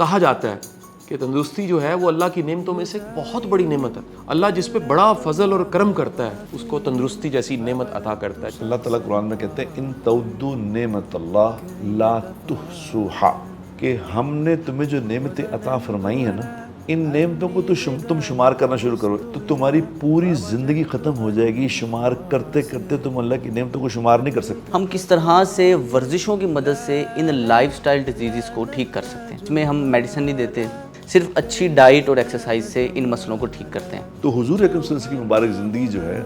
کہا جاتا ہے کہ تندرستی جو ہے وہ اللہ کی نعمتوں میں سے ایک بہت بڑی نعمت ہے. اللہ جس پہ بڑا فضل اور کرم کرتا ہے اس کو تندرستی جیسی نعمت عطا کرتا ہے. اللہ تعالیٰ قرآن میں کہتے ہیں ان تعدوا نعمت اللہ لا تحصوہا، کہ ہم نے تمہیں جو نعمتیں عطا فرمائی ہیں نا، ان نعمتوں کو تم شمار کرنا شروع کرو تو تمہاری پوری زندگی ختم ہو جائے گی. شمار کرتے کرتے تم اللہ کی نعمتوں کو شمار نہیں کر سکتے. ہم کس طرح سے ورزشوں کی مدد سے ان لائف سٹائل ڈیزیزز کو ٹھیک کر سکتے ہیں. اس میں ہم میڈیسن نہیں دیتے، صرف اچھی ڈائٹ اور ایکسرسائز سے ان مسئلوں کو ٹھیک کرتے ہیں. تو حضور اکرم صلی اللہ علیہ وسلم کی مبارک زندگی جو ہے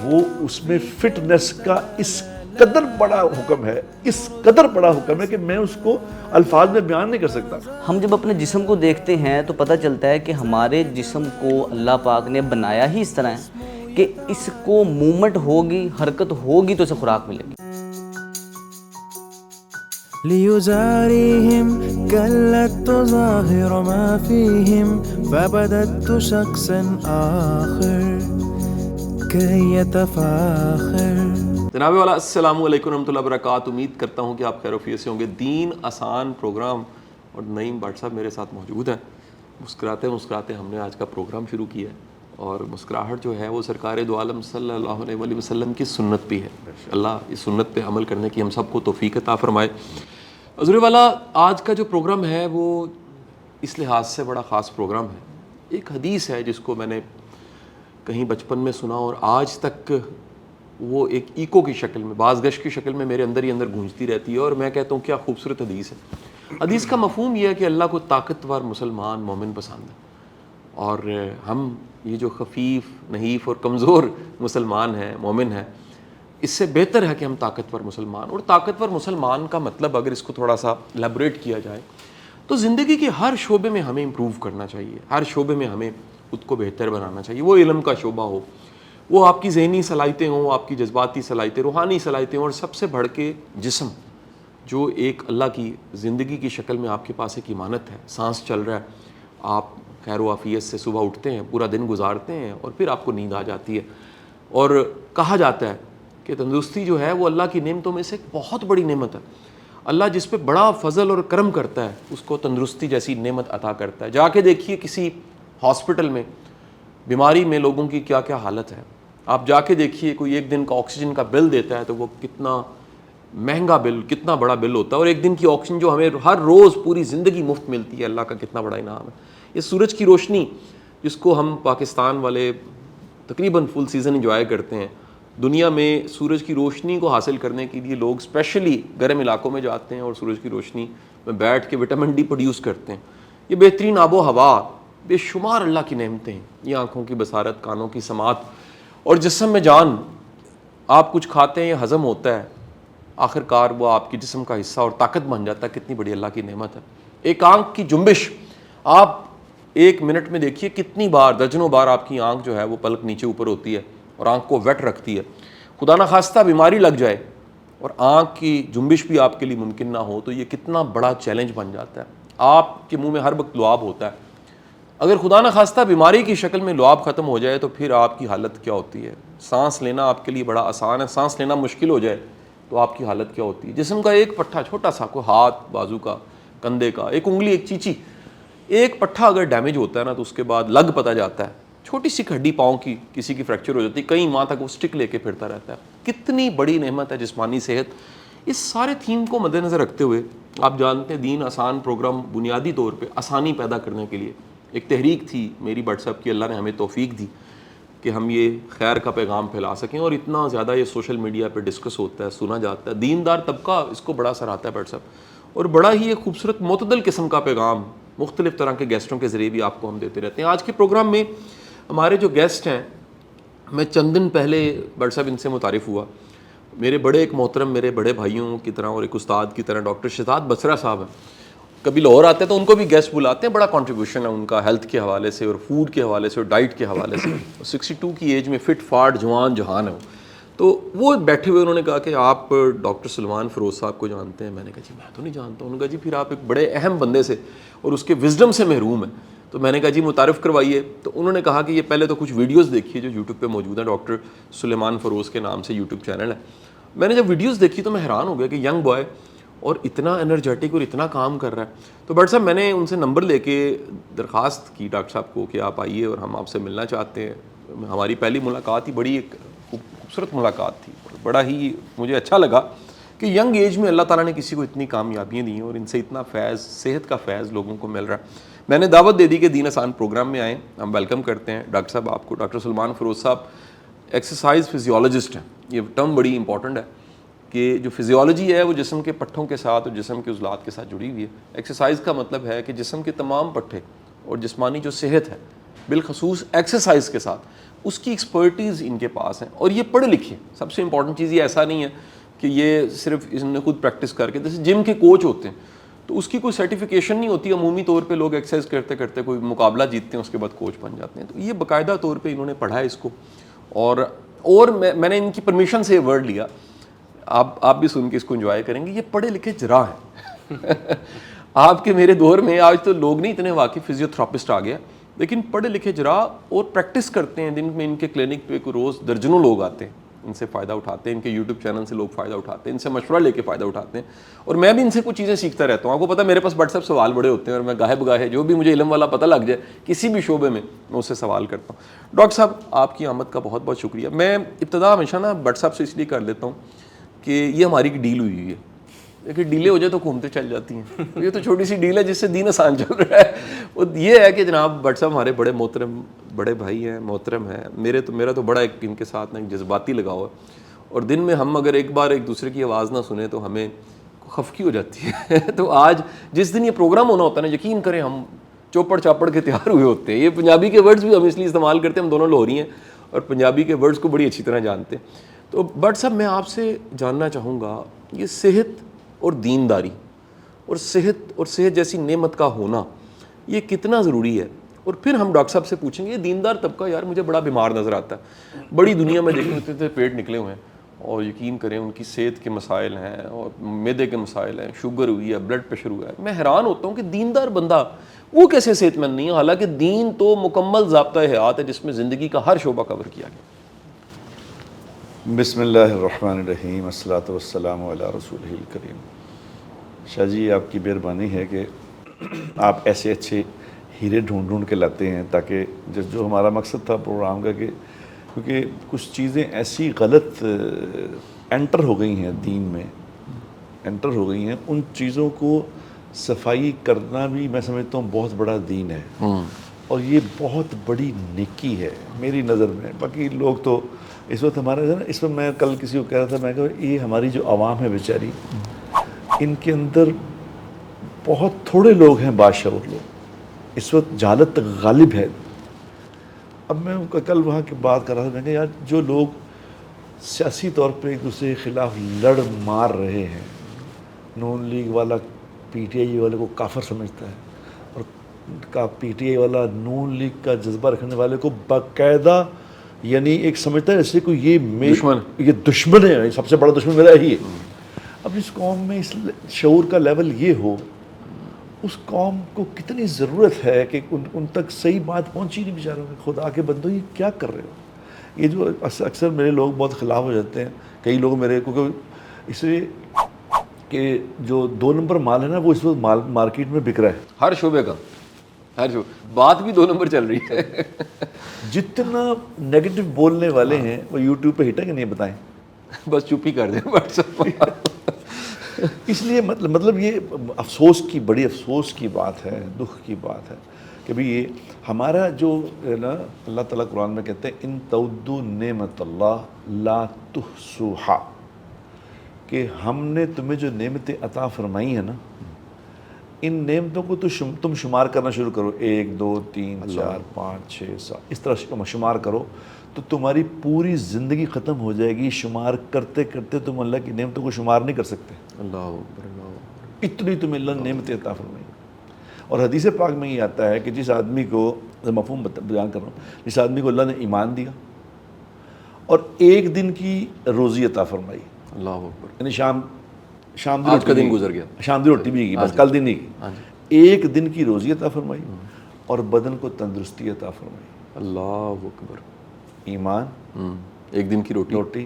وہ اس میں فٹنس کا اس قدر بڑا حکم ہے، اس قدر بڑا حکم ہے کہ میں اس کو الفاظ میں بیان نہیں کر سکتا. ہم جب اپنے جسم کو دیکھتے ہیں تو پتہ چلتا ہے کہ ہمارے جسم کو اللہ پاک نے بنایا ہی اس طرح ہے کہ اس کو موومنٹ ہوگی، حرکت ہوگی تو اسے خوراک ملے گی. ليزاريهم قلت تظاهر ما فيهم فبدت شخصا آخر كي يتفاخر. جناب والا السلام علیکم ورحمۃ اللہ وبرکاتہ. امید کرتا ہوں کہ آپ خیر و عافیت سے ہوں گے. دین آسان پروگرام اور نعیم بٹ صاحب میرے ساتھ موجود ہیں. مسکراتے مسکراتے ہم نے آج کا پروگرام شروع کیا ہے اور مسکراہٹ جو ہے وہ سرکار دو عالم صلی اللہ علیہ وسلم کی سنت بھی ہے. اللہ اس سنت پہ عمل کرنے کی ہم سب کو توفیق عطا فرمائے. حضور والا آج کا جو پروگرام ہے وہ اس لحاظ سے بڑا خاص پروگرام ہے. ایک حدیث ہے جس کو میں نے کہیں بچپن میں سنا اور آج تک وہ ایک ایکو کی شکل میں، باز گشت کی شکل میں میرے اندر ہی اندر گونجتی رہتی ہے اور میں کہتا ہوں کیا خوبصورت حدیث ہے. حدیث کا مفہوم یہ ہے کہ اللہ کو طاقتور مسلمان مومن پسند ہے اور ہم یہ جو خفیف نحیف اور کمزور مسلمان ہیں، مومن ہیں، اس سے بہتر ہے کہ ہم طاقتور مسلمان. اور طاقتور مسلمان کا مطلب اگر اس کو تھوڑا سا لیبریٹ کیا جائے تو زندگی کے ہر شعبے میں ہمیں امپروو کرنا چاہیے، ہر شعبے میں ہمیں خود کو بہتر بنانا چاہیے. وہ علم کا شعبہ ہو، وہ آپ کی ذہنی صلاحیتیں ہوں، آپ کی جذباتی صلاحیتیں، روحانی صلاحیتیں ہوں، اور سب سے بڑھ کے جسم جو ایک اللہ کی زندگی کی شکل میں آپ کے پاس ایک امانت ہے. سانس چل رہا ہے، آپ خیر و عافیت سے صبح اٹھتے ہیں، پورا دن گزارتے ہیں اور پھر آپ کو نیند آ جاتی ہے. اور کہا جاتا ہے کہ تندرستی جو ہے وہ اللہ کی نعمتوں میں سے ایک بہت بڑی نعمت ہے. اللہ جس پہ بڑا فضل اور کرم کرتا ہے اس کو تندرستی جیسی نعمت عطا کرتا ہے. جا کے دیکھیے کسی ہاسپٹل میں بیماری میں لوگوں کی کیا کیا حالت ہے. آپ جا کے دیکھیے کوئی ایک دن کا آکسیجن کا بل دیتا ہے تو وہ کتنا مہنگا بل، کتنا بڑا بل ہوتا ہے. اور ایک دن کی آکسیجن جو ہمیں ہر روز پوری زندگی مفت ملتی ہے، اللہ کا کتنا بڑا انعام ہے. یہ سورج کی روشنی جس کو ہم پاکستان والے تقریباً فل سیزن انجوائے کرتے ہیں، دنیا میں سورج کی روشنی کو حاصل کرنے کے لیے لوگ اسپیشلی گرم علاقوں میں جاتے ہیں اور سورج کی روشنی میں بیٹھ کے وٹامن ڈی پروڈیوس کرتے ہیں. یہ بہترین آب و ہوا، بے شمار اللہ کی نعمتیں ہیں. یہ آنکھوں کی بصارت، کانوں کی سماعت اور جسم میں جان. آپ کچھ کھاتے ہیں، یہ ہضم ہوتا ہے، آخر کار وہ آپ کے جسم کا حصہ اور طاقت بن جاتا ہے. کتنی بڑی اللہ کی نعمت ہے. ایک آنکھ کی جنبش، آپ ایک منٹ میں دیکھیے کتنی بار، درجنوں بار آپ کی آنکھ جو ہے وہ پلک نیچے اوپر ہوتی ہے اور آنکھ کو ویٹ رکھتی ہے. خدا نخواستہ بیماری لگ جائے اور آنکھ کی جنبش بھی آپ کے لیے ممکن نہ ہو تو یہ کتنا بڑا چیلنج بن جاتا ہے. آپ کے منہ میں ہر وقت لعاب ہوتا ہے. اگر خدا نخواستہ بیماری کی شکل میں لعاب ختم ہو جائے تو پھر آپ کی حالت کیا ہوتی ہے. سانس لینا آپ کے لیے بڑا آسان ہے، سانس لینا مشکل ہو جائے تو آپ کی حالت کیا ہوتی ہے. جسم کا ایک پٹھا چھوٹا سا، کوئی ہاتھ، بازو کا، کندھے کا، ایک انگلی، ایک چیچی، ایک پٹھا اگر ڈیمیج ہوتا ہے نا تو اس کے بعد لگ پتہ جاتا ہے. چھوٹی سی ہڈی پاؤں کی کسی کی فریکچر ہو جاتی ہے، کئی ماہ تک وہ سٹک لے کے پھرتا رہتا ہے. کتنی بڑی نعمت ہے جسمانی صحت. اس سارے تھیم کو مد نظر رکھتے ہوئے آپ جانتے ہیں دین آسان پروگرام بنیادی طور پہ آسانی پیدا کرنے کے لیے ایک تحریک تھی میری واٹس ایپ کی. اللہ نے ہمیں توفیق دی کہ ہم یہ خیر کا پیغام پھیلا سکیں اور اتنا زیادہ یہ سوشل میڈیا پہ ڈسکس ہوتا ہے، سنا جاتا ہے. دیندار طبقہ اس کو بڑا سراہتا ہے واٹس ایپ، اور بڑا ہی ایک خوبصورت معتدل قسم کا پیغام مختلف طرح کے گیسٹوں کے ذریعے بھی آپ کو ہم دیتے رہتے ہیں. آج کے پروگرام میں ہمارے جو گیسٹ ہیں، میں چند دن پہلے بٹ صاحب ان سے متعارف ہوا. میرے بڑے ایک محترم، میرے بڑے بھائیوں کی طرح اور ایک استاد کی طرح ڈاکٹر شہزاد بصرہ صاحب ہیں. کبھی لاہور آتے ہیں تو ان کو بھی گیسٹ بلاتے ہیں. بڑا کنٹریبیوشن ہے ان کا ہیلتھ کے حوالے سے اور فوڈ کے حوالے سے اور ڈائٹ کے حوالے سے. 62 کی ایج میں فٹ فاٹ جوان جہان ہے وہ. تو وہ بیٹھے ہوئے انہوں نے کہا کہ آپ ڈاکٹر سلمان فیروز صاحب کو جانتے ہیں؟ میں نے کہا جی میں تو نہیں جانتا. انہوں نے کہا جی پھر آپ ایک بڑے اہم بندے سے اور اس کے وزڈم سے محروم ہیں. تو میں نے کہا جی متعارف کروائیے. تو انہوں نے کہا کہ یہ پہلے تو کچھ ویڈیوز دیکھیے جو یوٹیوب پہ موجود ہیں، ڈاکٹر سلیمان فیروز کے نام سے یوٹیوب چینل ہے. میں نے جب ویڈیوز دیکھی تو میں حیران ہو گیا کہ ینگ بوائے اور اتنا انرجیٹک اور اتنا کام کر رہا ہے. تو ڈاکٹر صاحب میں نے ان سے نمبر لے کے درخواست کی ڈاکٹر صاحب کو کہ آپ آئیے اور ہم آپ سے ملنا چاہتے ہیں. ہماری پہلی ملاقات ہی بڑی ایک خوبصورت ملاقات تھی, بڑا ہی مجھے اچھا لگا کہ ینگ ایج میں اللہ تعالیٰ نے کسی کو اتنی کامیابیاں دی ہیں اور ان سے اتنا فیض, صحت کا فیض لوگوں کو مل رہا ہے. میں نے دعوت دے دی کہ دین آسان پروگرام میں آئیں, ہم ویلکم کرتے ہیں ڈاکٹر صاحب آپ کو. ڈاکٹر سلمان فیروز صاحب ایکسرسائز فزیولوجسٹ ہیں. یہ ٹرم بڑی امپورٹنٹ ہے کہ جو فزیولوجی ہے وہ جسم کے پٹھوں کے ساتھ اور جسم کے عضلات کے ساتھ جڑی ہوئی ہے. ایکسرسائز کا مطلب ہے کہ جسم کے تمام پٹھے اور جسمانی جو صحت ہے بالخصوص ایکسرسائز کے ساتھ, اس کی ایکسپرٹیز ان کے پاس ہیں اور یہ پڑھے لکھے. سب سے امپورٹنٹ چیز یہ ایسا نہیں ہے کہ یہ صرف اس نے خود پریکٹس کر کے, جیسے جم کے کوچ ہوتے ہیں تو اس کی کوئی سرٹیفکیشن نہیں ہوتی. عمومی طور پہ لوگ ایکسرسائز کرتے کرتے کوئی مقابلہ جیتتے ہیں اس کے بعد کوچ بن جاتے ہیں. تو یہ باقاعدہ طور پہ انہوں نے پڑھا ہے اس کو, اور میں نے ان کی پرمیشن سے یہ ورڈ لیا, آپ بھی سن کے اس کو انجوائے کریں گے. یہ پڑھے لکھے جراح ہیں. آپ کے میرے دور میں آج تو لوگ نہیں اتنے واقف, فزیوتھراپسٹ آ گیا, لیکن پڑھے لکھے جراح اور پریکٹس کرتے ہیں. دن میں ان کے کلینک پہ روز درجنوں لوگ آتے ہیں, ان سے فائدہ اٹھاتے ہیں, ان کے یوٹیوب چینل سے لوگ فائدہ اٹھاتے ہیں, ان سے مشورہ لے کے فائدہ اٹھاتے ہیں. اور میں بھی ان سے کچھ چیزیں سیکھتا رہتا ہوں. آپ کو پتہ ہے میرے پاس واٹس ایپ سوال بڑے ہوتے ہیں اور میں گاہے بگاہے جو بھی مجھے علم والا پتہ لگ جائے کسی بھی شعبے میں اس سے سوال کرتا ہوں. ڈاکٹر صاحب آپ کی آمد کا بہت بہت شکریہ. میں ابتدا ہمیشہ نا بٹ صاحب سے اس لیے کر لیتا ہوں کہ یہ ہماری ایک ڈیل ہوئی ہے. دیکھیے ڈیلیں ہو جائے تو گھومتے چل جاتی ہیں. یہ تو چھوٹی سی ڈیل ہے جس سے دین آسان چل رہا ہے. وہ یہ ہے کہ جناب بٹ صاحب ہمارے بڑے محترم بڑے بھائی ہیں, محترم ہیں. میرا تو بڑا ایک ان کے ساتھ نا ایک جذباتی لگاؤ ہے, اور دن میں ہم اگر ایک بار ایک دوسرے کی آواز نہ سنیں تو ہمیں خفگی ہو جاتی ہے. تو آج جس دن یہ پروگرام ہونا ہوتا ہے نا, یقین کریں ہم چوپڑ چاپڑ کے تیار ہوئے ہوتے ہیں. یہ پنجابی کے ورڈز بھی ہم اس لیے استعمال کرتے ہیں, ہم دونوں لاہوری ہیں اور پنجابی کے ورڈز کو بڑی اچھی طرح جانتے ہیں. تو بٹ صاحب میں آپ سے جاننا چاہوں گا یہ صحت اور دینداری اور صحت جیسی نعمت کا ہونا یہ کتنا ضروری ہے. اور پھر ہم ڈاکٹر صاحب سے پوچھیں گے یہ دیندار طبقہ یار مجھے بڑا بیمار نظر آتا ہے, بڑی دنیا میں دیکھیں اتنے پیٹ نکلے ہوئے ہیں اور یقین کریں ان کی صحت کے مسائل ہیں اور معدے کے مسائل ہیں, شوگر ہوئی ہے, بلڈ پریشر ہوا ہے. میں حیران ہوتا ہوں کہ دیندار بندہ وہ کیسے صحت مند نہیں ہے, حالانکہ دین تو مکمل ضابطۂ حیات ہے جس میں زندگی کا ہر شعبہ کور کیا گیا. بسم اللہ الرحمن الرحیم, الصلاۃ والسلام علی رسولہ الکریم. شاہ جی آپ کی مہربانی ہے کہ آپ ایسے اچھے ہیرے ڈھونڈ کے لاتے ہیں تاکہ جو ہمارا مقصد تھا پروگرام کا, کہ کیونکہ کچھ چیزیں ایسی غلط انٹر ہو گئی ہیں دین میں, انٹر ہو گئی ہیں, ان چیزوں کو صفائی کرنا بھی میں سمجھتا ہوں بہت بڑا دین ہے اور یہ بہت بڑی نیکی ہے میری نظر میں. باقی لوگ تو اس وقت ہمارے نا, اس وقت میں کل کسی کو کہہ رہا تھا, میں کہ یہ ہماری جو عوام ہے بیچاری, ان کے اندر بہت تھوڑے لوگ ہیں باشعور لوگ, اس وقت جہالت غالب ہے. اب میں کل وہاں کی بات کر رہا تھا, میں کہ یار جو لوگ سیاسی طور پہ ایک دوسرے کے خلاف لڑ مار رہے ہیں, نون لیگ والا پی ٹی آئی والے کو کافر سمجھتا ہے اور پی ٹی آئی والا نون لیگ کا جذبہ رکھنے والے کو باقاعدہ یعنی ایک سمجھتا ہے جیسے کوئی یہ دشمن ہے, سب سے بڑا دشمن میرا یہی ہے. اب اس قوم میں اس شعور کا لیول یہ ہو, اس قوم کو کتنی ضرورت ہے کہ ان تک صحیح بات پہنچی نہیں بیچاروں میں. خدا کے بندو یہ کیا کر رہے ہو؟ یہ جو اکثر میرے لوگ بہت خلاف ہو جاتے ہیں, کئی لوگ میرے کو اس لیے کہ جو 2 نمبر مال ہے نا وہ اس وقت مارکیٹ میں بک رہا ہے, ہر شعبے کا, ہر شعبے بات بھی 2 نمبر چل رہی ہے. جتنا نیگیٹو بولنے والے ہیں وہ یوٹیوب پہ ہٹ ہے کہ نہیں بتائیں, بس چپ ہی کر دیں واٹس ایپ پر. اس لیے مطلب یہ افسوس کی بڑی افسوس کی بات ہے, دکھ کی بات ہے کہ بھئی یہ ہمارا جو ہے نا, اللہ تعالیٰ قرآن میں کہتے ہیں ان تعدوا نعمت اللہ لا تحصوها, کہ ہم نے تمہیں جو نعمتیں عطا فرمائی ہیں نا, ان نعمتوں کو تم شمار کرنا شروع کرو, 1 2 3 4 5 6 7 اس طرح شمار کرو تو تمہاری پوری زندگی ختم ہو جائے گی. شمار کرتے کرتے تم اللہ کی نعمتوں کو شمار نہیں کر سکتے. اللہ اکبر, اللہ اکبر. اتنی تمہیں اللہ نے نعمتیں عطا فرمائی. اور حدیث پاک میں یہ آتا ہے کہ جس آدمی کو, مفہوم بیان کر رہا ہوں, جس آدمی کو اللہ نے ایمان دیا اور 1 دن کی روزی عطا فرمائی, اللہ اکبر, یعنی شام آج کا دن گزر گیا, شام دی روٹی بھی کی, بس کل دن نہیں کی, 1 دن کی روزی عطا فرمائی اور بدن کو تندرستی عطا فرمائی. اللہ اکبر. ایمان, 1 دن کی روٹی,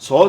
100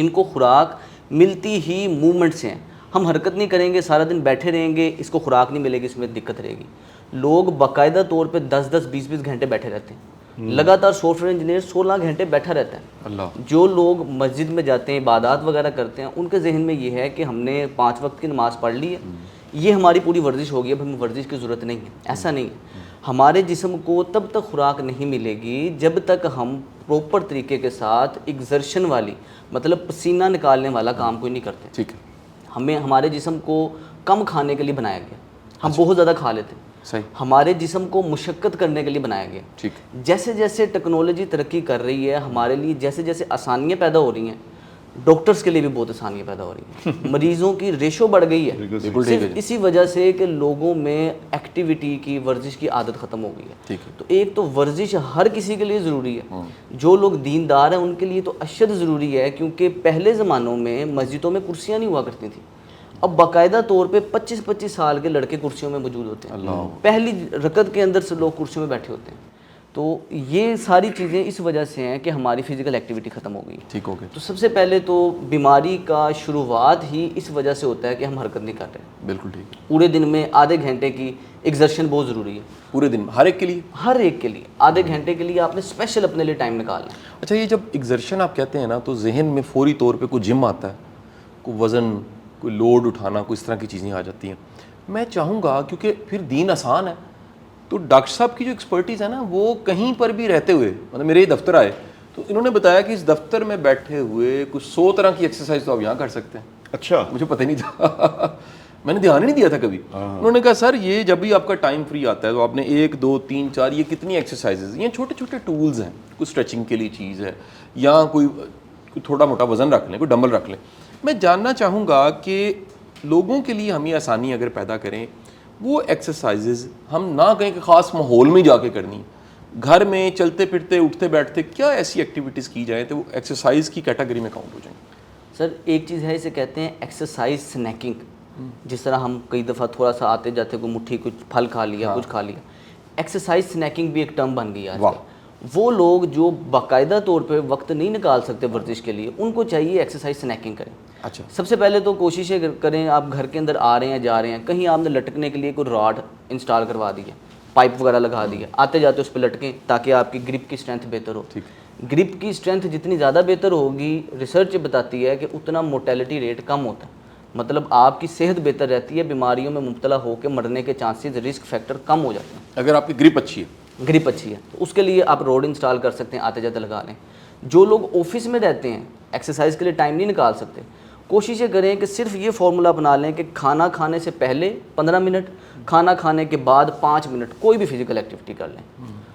ان کو خوراک ملتی ہی موومنٹ سے ہیں. ہم حرکت نہیں کریں گے, سارا دن بیٹھے رہیں گے, اس کو خوراک نہیں ملے گی, اس میں دقت رہے گی. لوگ باقاعدہ طور پہ 10-20 گھنٹے بیٹھے رہتے ہیں. لگاتار سافٹ ویئر انجینئر 16 گھنٹے بیٹھا رہتا ہے. اللہ. جو لوگ مسجد میں جاتے ہیں, عبادات وغیرہ کرتے ہیں, ان کے ذہن میں یہ ہے کہ ہم نے 5 وقت کی نماز پڑھ لی ہے, یہ ہماری پوری ورزش ہوگی, اب ہمیں ورزش کی ضرورت نہیں ہے. ایسا نہیں ہے. ہمارے جسم کو تب تک خوراک نہیں ملے گی جب تک ہم پراپر طریقے کے ساتھ ایگزرشن والی, مطلب پسینہ نکالنے والا کام کوئی نہیں کرتے. ٹھیک ہے. ہمارے جسم کو کم کھانے کے لیے بنایا گیا, ہم بہت زیادہ کھا لیتے ہیں. صحیح. ہمارے جسم کو مشقت کرنے کے لیے بنایا گیا. ٹھیک. جیسے جیسے ٹیکنالوجی ترقی کر رہی ہے, ہمارے لیے جیسے جیسے آسانیاں پیدا ہو رہی ہیں, ڈاکٹرز کے لیے بھی بہت آسانیاں پیدا ہو رہی ہیں. مریضوں کی ریشو بڑھ گئی ہے صرف اسی وجہ سے کہ لوگوں میں ایکٹیویٹی کی, ورزش کی عادت ختم ہو گئی ہے. ٹھیک ہے. تو ایک تو ورزش ہر کسی کے لیے ضروری ہے. جو لوگ دیندار ہیں ان کے لیے تو اشد ضروری ہے, کیونکہ پہلے زمانوں میں مسجدوں میں کرسیاں نہیں ہوا کرتی تھیں. اب باقاعدہ طور پہ 25-25 سال کے لڑکے کرسیوں میں موجود ہوتے ہیں. پہلی رکعت کے اندر سے لوگ کرسیوں میں بیٹھے ہوتے ہیں. تو یہ ساری چیزیں اس وجہ سے ہیں کہ ہماری فزیکل ایکٹیویٹی ختم ہو گئی. ٹھیک ہو گیا. تو سب سے پہلے تو بیماری کا شروعات ہی اس وجہ سے ہوتا ہے کہ ہم حرکت نہیں کر رہے. بالکل ٹھیک ہے. پورے دن میں آدھے گھنٹے کی ایگزرشن بہت ضروری ہے. پورے دن ہر ایک کے لیے, ہر ایک کے لیے آدھے گھنٹے کے لیے آپ نے اسپیشل اپنے لیے ٹائم نکالنا ہے. اچھا, یہ جب ایگزرشن آپ کہتے ہیں نا, تو ذہن میں فوری طور پہ کوئی جم آتا ہے, کوئی وزن, کوئی لوڈ اٹھانا, کوئی اس طرح کی چیزیں آ جاتی ہیں. میں چاہوں گا کیونکہ پھر دین آسان ہے, تو ڈاکٹر صاحب کی جو ایکسپرٹیز ہے نا, وہ کہیں پر بھی رہتے ہوئے, مطلب میرے دفتر آئے تو انہوں نے بتایا کہ اس دفتر میں بیٹھے ہوئے کچھ 100 طرح کی ایکسرسائز تو آپ یہاں کر سکتے ہیں. اچھا, مجھے پتہ ہی نہیں تھا, میں نے دھیان ہی نہیں دیا تھا کبھی. انہوں نے کہا سر یہ جب بھی آپ کا ٹائم فری آتا ہے تو آپ نے 1 2 3 4 یہ کتنی ایکسرسائزز, یہ چھوٹے چھوٹے ٹولز ہیں, کوئی اسٹریچنگ کے لیے چیز ہے, یا کوئی تھوڑا موٹا وزن رکھ لیں, کوئی ڈمبل رکھ لیں. میں جاننا چاہوں گا کہ لوگوں کے لیے ہم یہ آسانی اگر پیدا کریں, وہ ایکسرسائزز ہم نہ کہیں کہ خاص ماحول میں جا کے کرنی, گھر میں چلتے پھرتے اٹھتے بیٹھتے کیا ایسی ایکٹیویٹیز کی جائیں تو وہ ایکسرسائز کی کیٹیگری میں کاؤنٹ ہو جائیں. سر ایک چیز ہے, اسے کہتے ہیں ایکسرسائز سنیکنگ. جس طرح ہم کئی دفعہ تھوڑا سا آتے جاتے کوئی مٹھی کچھ پھل کھا لیا, کچھ کھا لیا, ایکسرسائز سنیکنگ بھی ایک ٹرم بن گئی ہے. وہ لوگ جو باقاعدہ طور پہ وقت نہیں نکال سکتے ورزش کے لیے, ان کو چاہیے ایکسرسائز سنیکنگ کریں. اچھا, سب سے پہلے تو کوشش کریں, آپ گھر کے اندر آ رہے ہیں جا رہے ہیں, کہیں آپ نے لٹکنے کے لیے کوئی راڈ انسٹال کروا دی ہے, پائپ وغیرہ لگا دی ہے, آتے جاتے اس پہ لٹکیں تاکہ آپ کی گرپ کی اسٹرینتھ بہتر ہو. گرپ کی اسٹرینتھ جتنی زیادہ بہتر ہوگی, ریسرچ بتاتی ہے کہ اتنا موٹیلٹی ریٹ کم ہوتا ہے, مطلب آپ کی صحت بہتر رہتی ہے, بیماریوں میں مبتلا ہو کے مرنے کے چانسز, رسک فیکٹر کم ہو جاتے ہیں اگر آپ کی گرپ اچھی ہے. گرپ اچھی ہے تو اس کے لیے آپ روڈ انسٹال کر سکتے ہیں, آتے جاتے لگا لیں. جو لوگ آفس میں رہتے ہیں, ایکسرسائز کے لیے ٹائم نہیں نکال سکتے, کوشش یہ کریں کہ صرف یہ فارمولا بنا لیں کہ کھانا کھانے سے پہلے 15 منٹ, کھانا کھانے کے بعد 5 منٹ کوئی بھی فزیکل ایکٹیویٹی کر لیں.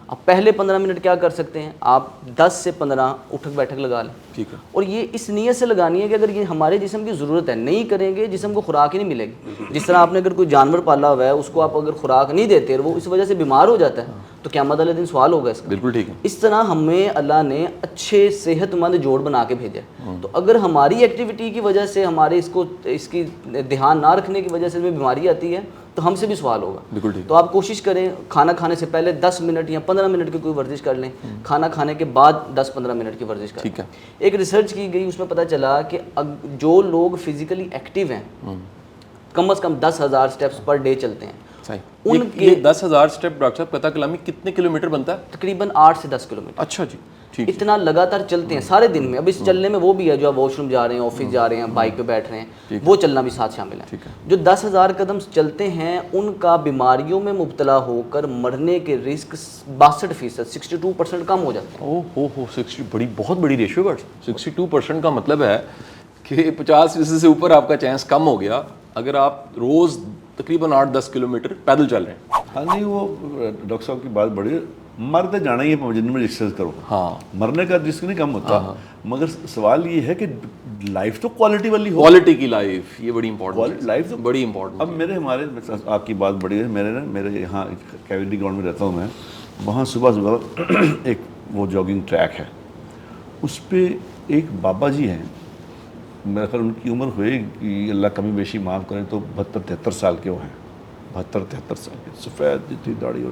اب پہلے 15 منٹ کیا کر سکتے ہیں آپ, 10 سے 15 اٹھک بیٹھک لگا لیں. ٹھیک ہے. اور یہ اس نیت سے لگانی ہے کہ اگر یہ ہمارے جسم کی ضرورت ہے, نہیں کریں گے جسم کو خوراک ہی نہیں ملے گی. جس طرح آپ نے اگر کوئی جانور پالا ہوا ہے, اس کو آپ اگر خوراک نہیں دیتے اور وہ اس وجہ سے بیمار ہو جاتا ہے, تو قیامت والے دن سوال ہوگا اس کا. بالکل ٹھیک ہے. اس طرح ہمیں اللہ نے اچھے صحت مند جوڑ بنا کے بھیجا. تو اگر ہماری ایکٹیویٹی کی وجہ سے, ہمارے اس کی دھیان نہ رکھنے کی وجہ سے ہمیں بیماری آتی ہے, تو ہم سے بھی سوال ہوگا. بالکل ٹھیک. تو آپ کوشش کریں کھانا کھانے سے پہلے 10 منٹ یا 15 منٹ کی کوئی ورزش کر لیں, کھانا کھانے کے بعد 10-15 منٹ کی ورزش کریں. ٹھیک ہے. ایک ریسرچ کی گئی, اس میں پتہ چلا کہ جو لوگ فزیکلی ایکٹیو ہیں, کم از کم 10,000 اسٹیپس پر ڈے چلتے ہیں. صحیح. ان کے 10,000 اسٹیپ ڈاکٹر صاحب قطع کلامی کتنے کلومیٹر بنتا ہے؟ تقریباً 8 سے 10 کلومیٹر. اچھا جی, ٹھیک. اتنا لگاتار چلتے ہیں سارے دن میں. اب اس چلنے میں وہ بھی ہے جو آپ واش روم جا رہے ہیں, آفس جا رہے ہیں, بائک پہ بیٹھ رہے ہیں, وہ چلنا بھی ساتھ شامل ہے. جو 10,000 قدم چلتے ہیں, ان کا بیماریوں میں مبتلا ہو کر مرنے کے رسک 62%, 62% کم ہو جاتے ہیں. ہو 60, بہت بڑی ریشو ہے. 62% کا مطلب ہے کہ 50% سے اوپر آپ کا چانس کم ہو گیا اگر آپ روز تقریباً 8-10 کلومیٹر پیدل چل رہے ہیں. ہاں نہیں, وہ ڈاکٹر صاحب کی بات بڑی, مرتے جانا ہی ہے جن میں ایکسرسائز کرو. ہاں, مرنے کا رسک نہیں کم ہوتا, مگر سوال یہ ہے کہ لائف تو کوالٹی والی ہو. کوالٹی کی لائف, یہ بڑی امپورٹنٹ لائف تو بڑی امپورٹنٹ. اب آپ کی بات بڑی ہے, میرے یہاں کیویٹی گراؤنڈ میں رہتا ہوں میں, وہاں صبح ایک وہ جاگنگ ٹریک ہے, اس پہ ایک بابا جی ہیں, میرا خیال ان کی عمر ہوئے کہ اللہ کمی بیشی معاف کریں تو 72-73 سال کے وہ ہیں, 72-73 سال کے, سفید جتنی داڑھی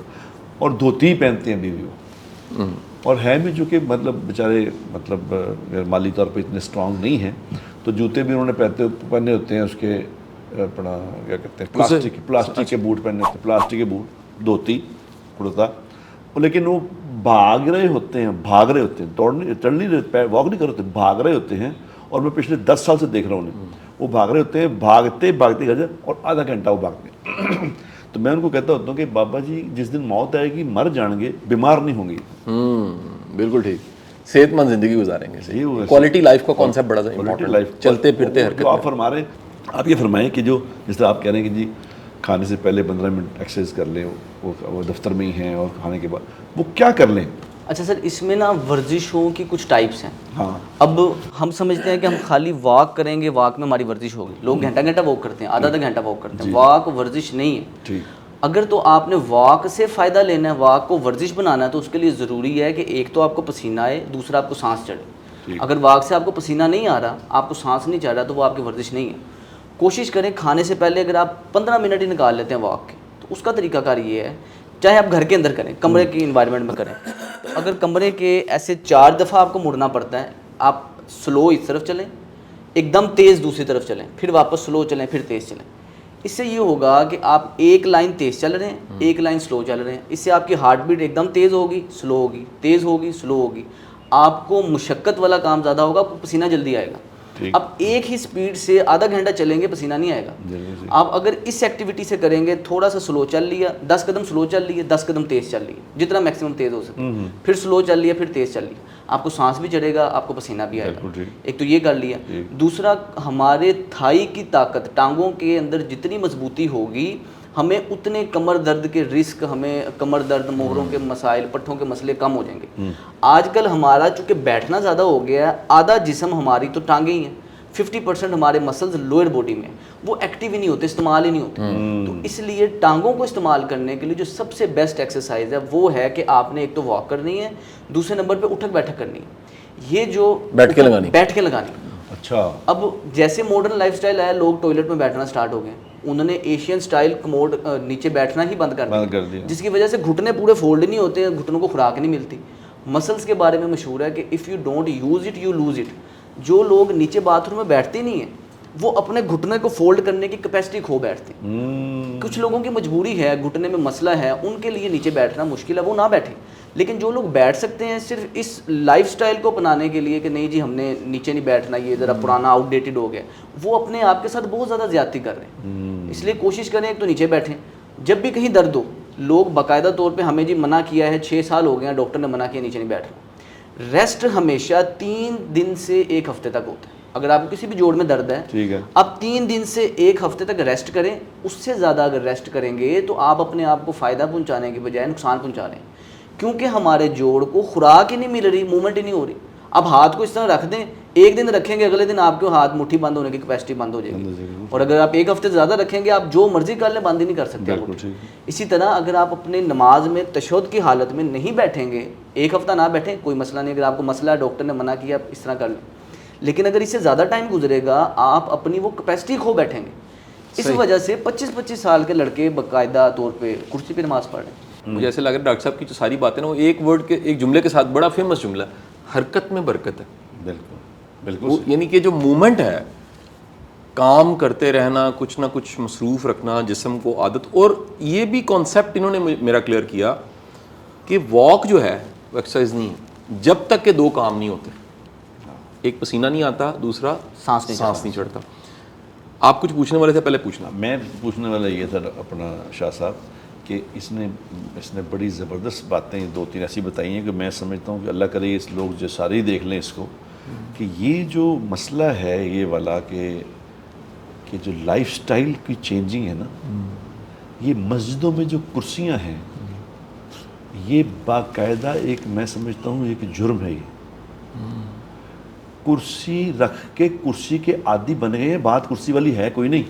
اور دھوتی پہنتے ہیں بیوی وہ. اور ہیں بھی جو کہ مطلب بیچارے مطلب مالی طور پہ اتنے اسٹرانگ نہیں ہیں، تو جوتے بھی انہوں نے پہنے ہوتے ہیں اس کے اپنا کیا کہتے ہیں پلاسٹک کے بوٹ پہنے ہوتے ہیں، پلاسٹک کے بوٹ، دھوتی کرتا، لیکن وہ بھاگ رہے ہوتے ہیں چل نہیں رہے، واک نہیں کر رہے ہوتے، بھاگ رہے ہوتے ہیں. اور میں پچھلے 10 سال سے دیکھ رہا ہوں انہیں، وہ بھاگ رہے ہوتے ہیں، بھاگتے گھر جائے اور آدھا گھنٹہ وہ بھاگتے ہیں. تو میں ان کو کہتا ہوتا ہوں کہ بابا جی جس دن موت آئے گی مر جائیں گے، بیمار نہیں ہوں گے. بالکل ٹھیک، صحت مند زندگی گزاریں گے. کوالٹی لائف کا کانسیپٹ بڑا امپورٹنٹ، چلتے پھرتے حرکت. آپ فرما رہے ہیں، آپ یہ فرمائیں کہ جو جس طرح آپ کہہ رہے ہیں کہ جی کھانے سے پہلے 15 منٹ ایکسرسائز کر لیں، وہ دفتر میں ہی ہیں، اور کھانے کے بعد وہ کیا کر لیں؟ اچھا سر، اس میں نا ورزشوں کی کچھ ٹائپس ہیں. ہاں، اب ہم سمجھتے ہیں کہ ہم خالی واک کریں گے، واک میں ہماری ورزش ہوگی. لوگ گھنٹہ گھنٹہ واک کرتے ہیں، آدھا گھنٹہ واک کرتے ہیں. واک ورزش نہیں ہے. ٹھیک. اگر تو آپ نے واک سے فائدہ لینا ہے، واک کو ورزش بنانا ہے، تو اس کے لیے ضروری ہے کہ ایک تو آپ کو پسینہ آئے، دوسرا آپ کو سانس چڑھے. اگر واک سے آپ کو پسینہ نہیں آ رہا، آپ کو سانس نہیں چڑھ رہا، تو وہ آپ کی ورزش نہیں ہے. کوشش کریں کھانے سے پہلے اگر آپ 15 منٹ ہی نکال لیتے ہیں واک کے، تو اس کا طریقہ کار یہ ہے، چاہے آپ گھر کے اندر کریں، کمرے کی انوائرمنٹ میں کریں. تو اگر کمرے کے ایسے 4 دفعہ آپ کو مڑنا پڑتا ہے، آپ سلو اس طرف چلیں، ایک دم تیز دوسری طرف چلیں، پھر واپس سلو چلیں، پھر تیز چلیں. اس سے یہ ہوگا کہ آپ ایک لائن تیز چل رہے ہیں، ایک لائن سلو چل رہے ہیں. اس سے آپ کی ہارٹ بیٹ ایک دم تیز ہوگی، سلو ہوگی، تیز ہوگی، سلو ہوگی. آپ کو مشقت والا کام زیادہ ہوگا، آپ کو پسینہ جلدی آئے گا. اب ایک ہی سپیڈ سے آدھا گھنٹہ چلیں گے، پسینہ نہیں آئے گا. آپ اگر اس ایکٹیویٹی سے کریں گے، تھوڑا سا سلو چل لیا، 10 قدم سلو چل لیے، 10 قدم تیز چل لیے، جتنا میکسیمم تیز ہو سکے، پھر سلو چل لیا، پھر تیز چل لیا. آپ کو سانس بھی چڑھے گا، آپ کو پسینہ بھی آئے گا. ایک تو یہ کر لیا. دوسرا، ہمارے تھائی کی طاقت، ٹانگوں کے اندر جتنی مضبوطی ہوگی، ہمیں اتنے کمر درد کے رسک، ہمیں کمر درد، موہروں کے مسائل، پٹھوں کے مسئلے کم ہو جائیں گے. آج کل ہمارا چونکہ بیٹھنا زیادہ ہو گیا ہے، آدھا جسم ہماری تو ٹانگیں ہی ہیں، 50% ہمارے مسلز لوئر باڈی میں، وہ ایکٹیو ہی نہیں ہوتے، استعمال ہی نہیں ہوتے. تو اس لیے ٹانگوں کو استعمال کرنے کے لیے جو سب سے بیسٹ ایکسرسائز ہے وہ ہے کہ آپ نے ایک تو واک کرنی ہے، دوسرے نمبر پہ اٹھک بیٹھک کرنی ہے. یہ جو بیٹھ کے لگانی. اچھا. اب جیسے ماڈرن لائف سٹائل ہے، لوگ ٹوائلٹ میں بیٹھنا سٹارٹ ہو گئے، انہوں نے ایشین سٹائل کموڈ نیچے بیٹھنا ہی بند کر دیا، جس کی وجہ سے گھٹنے پورے فولڈ نہیں ہوتے ہیں، گھٹنوں کو خوراک نہیں ملتی. مسلس کے بارے میں مشہور ہے کہ if you don't use it you lose it. جو لوگ نیچے باتھ روم میں بیٹھتے نہیں ہیں، وہ اپنے گھٹنے کو فولڈ کرنے کی کیپیسٹی کھو بیٹھتے ہیں. کچھ لوگوں کی مجبوری ہے، گھٹنے میں مسئلہ ہے، ان کے لیے نیچے بیٹھنا مشکل ہے، وہ نہ بیٹھیں. لیکن جو لوگ بیٹھ سکتے ہیں صرف اس لائف سٹائل کو اپنانے کے لیے کہ نہیں جی ہم نے نیچے نہیں بیٹھنا، یہ ذرا پرانا آؤٹ ڈیٹڈ ہو گیا، وہ اپنے آپ کے ساتھ بہت زیادہ زیادتی کر رہے ہیں. اس لیے کوشش کریں ایک تو نیچے بیٹھیں. جب بھی کہیں درد ہو، لوگ باقاعدہ طور پہ ہمیں جی منع کیا ہے، 6 سال ہو گئے ہیں ڈاکٹر نے منع کیا نیچے نہیں بیٹھنا. ریسٹ ہمیشہ 3 دن سے 1 ہفتے تک ہوتا ہے. اگر آپ کو کسی بھی جوڑ میں درد ہے، آپ 3 دن سے 1 ہفتے تک ریسٹ کریں. اس سے زیادہ اگر ریسٹ کریں گے تو آپ اپنے آپ کو فائدہ پہنچانے کے بجائے نقصان پہنچا رہے ہیں، کیونکہ ہمارے جوڑ کو خوراک ہی نہیں مل رہی، موومنٹ ہی نہیں ہو رہی. اب ہاتھ کو اس طرح رکھ دیں، ایک دن رکھیں گے، اگلے دن آپ کے ہاتھ مٹھی بند ہونے کی کیپیسٹی بند ہو جائے گی. اور اگر آپ 1 ہفتے سے زیادہ رکھیں گے، آپ جو مرضی کر لیں، بند ہی نہیں کر سکتے. اسی طرح اگر آپ اپنے نماز میں تشہد کی حالت میں نہیں بیٹھیں گے، 1 ہفتہ نہ بیٹھیں، کوئی مسئلہ نہیں. اگر آپ کو مسئلہ ہے، ڈاکٹر نے منع کیا، آپ اس طرح کر لیں. لیکن اگر اس سے زیادہ ٹائم گزرے گا، آپ اپنی وہ کیپیسٹی کھو بیٹھیں گے. اس وجہ سے 25-25 سال کے لڑکے باقاعدہ طور پہ کرسی پہ نماز پڑھ رہے ہیں. مجھے ایسے لگ رہا ہے ڈاکٹر صاحب کی جو ساری باتیں نا، وہ ایک ورڈ کے، ایک جملے کے ساتھ، بڑا فیمس جملہ ہے، حرکت میں برکت ہے. بالکل. یعنی کہ جو مومنٹ ہے، کام کرتے رہنا، کچھ نہ کچھ مصروف رکھنا جسم کو، عادت. اور یہ بھی کانسیپٹ انہوں نے میرا کلیئر کیا کہ واک جو ہے وہ ایکسرسائز نہیں ہے جب تک کہ 2 کام نہیں ہوتے. ایک پسینہ نہیں آتا، دوسرا سانس نہیں چڑھتا. آپ کچھ پوچھنے والے تھے، پہلے پوچھنا. میں پوچھنے والا یہ تھا اپنا شاہ صاحب کہ اس نے بڑی زبردست باتیں 2-3 ایسی بتائی ہیں کہ میں سمجھتا ہوں کہ اللہ کرے اس لوگ جو سارے ہی دیکھ لیں اس کو، کہ یہ جو مسئلہ ہے یہ والا کہ جو لائف سٹائل کی چینجنگ ہے نا، یہ مسجدوں میں جو کرسیاں ہیں، یہ باقاعدہ ایک، میں سمجھتا ہوں ایک جرم ہے. یہ کرسی رکھ کے کرسی کے عادی بن گئے ہیں، بات کرسی والی ہے کوئی نہیں.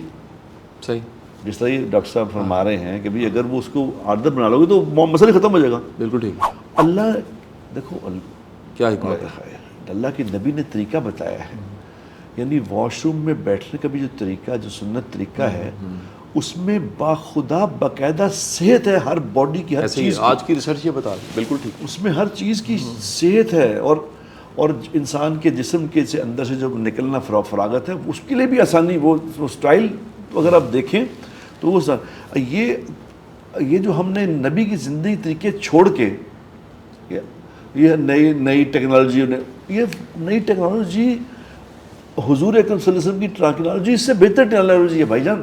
صحیح. جس طرح یہ ڈاکٹر صاحب فرما رہے ہیں کہ بھئی اگر وہ اس کو عادت بنا لو گے تو مسئلہ ختم ہو جائے گا. بالکل ٹھیک. اللہ دیکھو کیا حکمت ہے، اللہ کے نبی نے طریقہ بتایا ہے. یعنی واش روم میں بیٹھنے کا بھی جو طریقہ، جو سنت طریقہ ہے، اس میں باخدا باقاعدہ صحت ہے ہر باڈی کی، ہر ایسے ہی چیز آج کی ریسرچ یہ بتا رہی ہے، بالکل ٹھیک. اس میں ہر چیز کی صحت ہے، اور انسان کے جسم کے سے اندر سے جو نکلنا فراغت ہے اس کے لیے بھی آسانی، وہ سٹائل اگر آپ دیکھیں تو وہ یہ جو ہم نے نبی کی زندگی طریقے چھوڑ کے یہ نئی ٹیکنالوجی، یہ نئی ٹیکنالوجی حضور اکرم صلی اللہ علیہ وسلم کی ٹیکنالوجی اس سے بہتر ٹیکنالوجی ہے بھائی جان.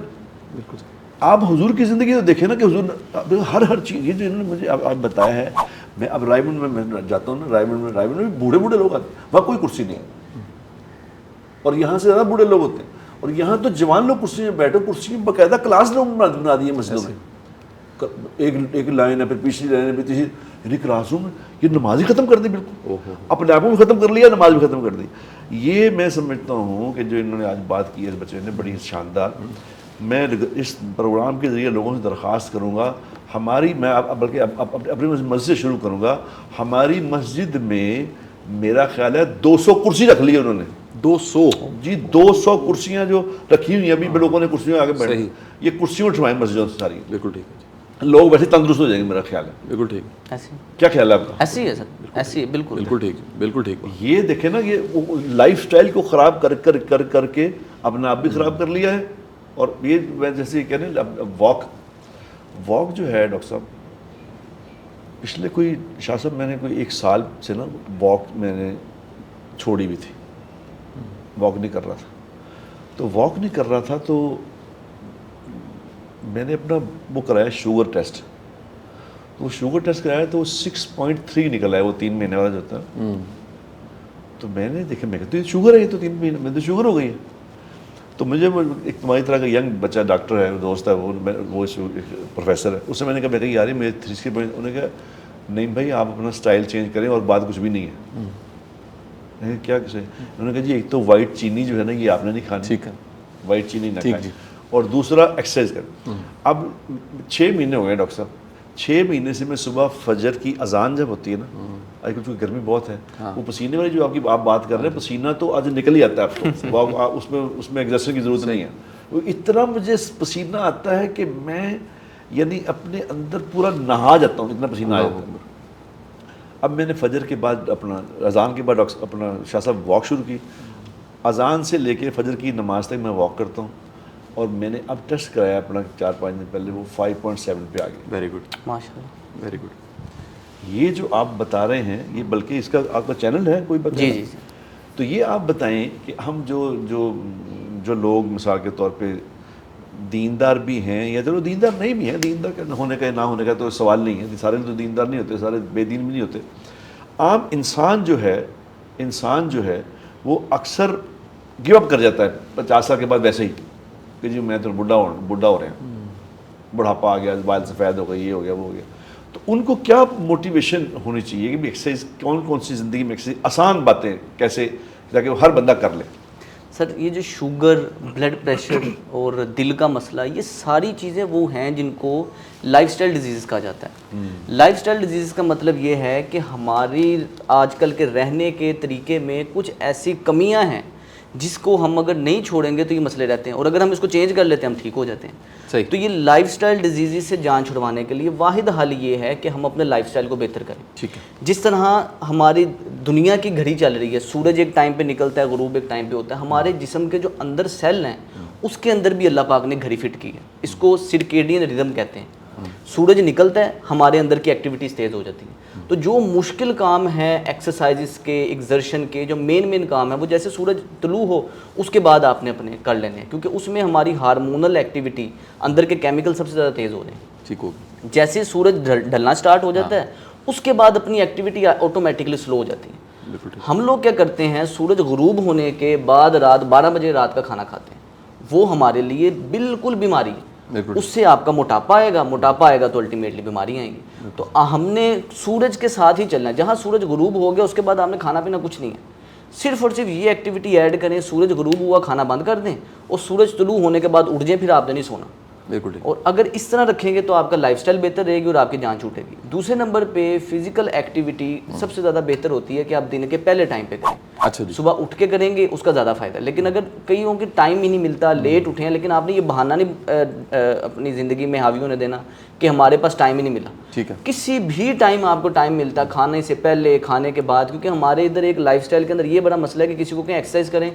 بالکل. آپ حضور کی زندگی تو دیکھیں نا کہ حضور ہر چیز، یہ جو انہوں نے مجھے آپ بتایا ہے، میں اب رائے میں جاتا ہوں نا، رائے میں بوڑھے لوگ آتے ہیں، وہاں کوئی کرسی نہیں ہے، اور یہاں سے زیادہ بوڑھے لوگ ہوتے ہیں، اور یہاں تو جوان لوگ کرسی میں بیٹھو، کرسی میں باقاعدہ کلاس لوگ بنا دیے مسجدوں میں، ایک لائن ہے، پھر پچھلی لائن ہے، پھر تیسری، یعنی کلاس روم میں یہ نماز ہی ختم کر دی، بالکل اپنے آپ بھی ختم کر لیا، نماز بھی ختم کر دی. یہ میں سمجھتا ہوں کہ جو انہوں نے آج بات کی ہے اس بچے نے بڑی شاندار. میں اس پروگرام کے ذریعے لوگوں سے درخواست کروں گا، میں بلکہ اپنی مسجد سے شروع کروں گا. ہماری مسجد میں میرا خیال ہے 200 کرسی رکھ لی انہوں نے. 200 جی 200 کرسیاں جو رکھی ہوئی ہیں ابھی لوگوں نے کرسیوں آگے بیٹھے، یہ کرسیوں اٹھوائیں مسجدوں سے ساری. بالکل ٹھیک ہے. لوگ ویسے تندرست ہو جائیں گے میرا خیال ہے. بالکل ٹھیک. ایسے کیا خیال ہے آپ کا؟ ایسی ہے سر، ایسی ہے بالکل بالکل ٹھیک. بالکل ٹھیک. یہ دیکھیں نا، یہ لائف سٹائل کو خراب کر کے اپنا آپ بھی خراب کر لیا ہے. اور یہ جیسے کہہ رہے ہیں واک جو ہے ڈاکٹر صاحب، پچھلے کوئی شاہ صاحب میں نے کوئی 1 سال سے نا واک میں نے چھوڑی بھی تھی، واک نہیں کر رہا تھا. تو میں نے اپنا وہ کرایا شوگر ٹیسٹ. تو وہ شوگر ٹیسٹ کرایا تو وہ 6.3 نکلا ہے، وہ 3 مہینے والا جو ہوتا ہے. تو میں نے دیکھا، میں کہا تو یہ شوگر ہے، یہ تو 3 مہینے میں تو شوگر ہو گئی ہے. تو مجھے ایک تمہاری طرح کا ینگ بچہ ڈاکٹر ہے، دوست ہے، وہ پروفیسر ہے، اس سے میں نے کہا میں کہ یار میرے 3 کے انہوں نے کہا نہیں بھائی آپ اپنا سٹائل چینج کریں اور بات کچھ بھی نہیں ہے. کیا کسے؟ انہوں نے کہا جی ایک تو وائٹ چینی جو ہے نا یہ آپ نے نہیں کھانی، ٹھیک ہے، وائٹ چینی نہ کھائیں، اور دوسرا ایکسرسائز کریں. اب 6 مہینے ہو گئے ڈاکٹر صاحب. 6 مہینے سے میں صبح فجر کی اذان جب ہوتی ہے نا، آج کل چونکہ گرمی بہت ہے، وہ پسینے والی جو آپ بات کر رہے ہیں، پسینہ تو آج نکل ہی آتا ہے آپ کو، اس میں ایگزرسن کی ضرورت نہیں ہے. وہ اتنا مجھے پسینہ آتا ہے کہ میں یعنی اپنے اندر پورا نہا جاتا ہوں، اتنا پسینہ آ جاتا ہے. اب میں نے فجر کے بعد اپنا اذان کے بعد اپنا شاہ صاحب واک شروع کی. اذان سے لے کے فجر کی نماز تک میں واک کرتا ہوں، اور میں نے اب ٹیسٹ کرایا اپنا 4-5 دن پہلے، وہ 5.7 پہ آ گیا. ویری گڈ، ماشاء اللہ، ویری گڈ. یہ جو آپ بتا رہے ہیں، یہ بلکہ اس کا آپ کا چینل ہے کوئی بتا؟ جی. تو یہ آپ بتائیں کہ ہم جو لوگ مثال کے طور پہ دیندار بھی ہیں یا چلو دیندار نہیں بھی ہیں، دیندار ہونے کا نہ ہونے کا تو سوال نہیں ہے، سارے تو دیندار نہیں ہوتے، سارے بے دین بھی نہیں ہوتے. عام انسان جو ہے وہ اکثر گیو اپ کر جاتا ہے 50 سال کے بعد ویسے ہی کہ جی میں تو بڈھا ہو رہے ہیں، بڑھاپا آ گیا، بال سفید ہو گئی، یہ ہو گیا وہ ہو گیا. تو ان کو کیا موٹیویشن ہونی چاہیے کہ بھی ایکسرسائز کون سی زندگی میں ایکسرسائز آسان باتیں کیسے تاکہ وہ ہر بندہ کر لے؟ سر یہ جو شوگر، بلڈ پریشر اور دل کا مسئلہ، یہ ساری چیزیں وہ ہیں جن کو لائف سٹائل ڈیزیز کہا جاتا ہے. لائف سٹائل ڈیزیز کا مطلب یہ ہے کہ ہماری آج کل کے رہنے کے طریقے میں کچھ ایسی کمیاں ہیں جس کو ہم اگر نہیں چھوڑیں گے تو یہ مسئلے رہتے ہیں، اور اگر ہم اس کو چینج کر لیتے ہیں ہم ٹھیک ہو جاتے ہیں. صحیح. تو یہ لائف سٹائل ڈیزیز سے جان چھڑوانے کے لیے واحد حل یہ ہے کہ ہم اپنے لائف سٹائل کو بہتر کریں. ٹھیک ہے. جس طرح ہماری دنیا کی گھڑی چل رہی ہے، سورج ایک ٹائم پہ نکلتا ہے، غروب ایک ٹائم پہ ہوتا ہے، ہمارے جسم کے جو اندر سیل ہیں اس کے اندر بھی اللہ پاک نے گھڑی فٹ کی ہے. اس کو سرکیڈین ریدم کہتے ہیں. سورج نکلتا ہے ہمارے اندر کی ایکٹیویٹیز تیز ہو جاتی ہیں. تو جو مشکل کام ہے ایکسرسائزز کے، ایگزرشن کے، جو مین کام ہے وہ جیسے سورج طلوع ہو اس کے بعد آپ نے اپنے کر لینے ہیں، کیونکہ اس میں ہماری ہارمونل ایکٹیویٹی، اندر کے کیمیکل سب سے زیادہ تیز ہو رہے ہیں. ٹھیک ہوگی. جیسے سورج ڈھلنا سٹارٹ ہو جاتا ہے اس کے بعد اپنی ایکٹیویٹی آٹومیٹکلی سلو ہو جاتی ہے. ہم لوگ کیا کرتے ہیں، سورج غروب ہونے کے بعد رات 12 بجے رات کا کھانا کھاتے ہیں، وہ ہمارے لیے بالکل بیماری ہے. اس سے آپ کا موٹاپا آئے گا تو الٹیمیٹلی بیماریاں آئیں گی. تو ہم نے سورج کے ساتھ ہی چلنا ہے. جہاں سورج غروب ہو گیا اس کے بعد آپ نے کھانا پینا کچھ نہیں ہے، صرف اور صرف یہ ایکٹیویٹی ایڈ کریں. سورج غروب ہوا کھانا بند کر دیں، اور سورج طلوع ہونے کے بعد اٹھ جائیں، پھر آپ نے نہیں سونا. بالکل ٹھیک. اور اگر اس طرح رکھیں گے تو آپ کا لائف سٹائل بہتر رہے گی اور آپ کی جان چھوٹے گی. دوسرے نمبر پہ فزیکل ایکٹیویٹی سب سے زیادہ بہتر ہوتی ہے کہ آپ دن کے پہلے ٹائم پہ کریں. اچھا جی. صبح اٹھ کے کریں گے اس کا زیادہ فائدہ ہے. لیکن اگر کئیوں کے ٹائم ہی نہیں ملتا, لیٹ اٹھے ہیں, لیکن آپ نے یہ بہانہ نہیں اپنی زندگی میں حاوی ہونے دینا کہ ہمارے پاس ٹائم ہی نہیں ملا. ٹھیک ہے. کسی بھی ٹائم آپ کو ٹائم ملتا, کھانے سے پہلے, کھانے کے بعد, کیونکہ ہمارے ادھر ایک لائف سٹائل کے اندر یہ بڑا مسئلہ ہے کہ کسی کو کہیں ایکسرسائز کریں,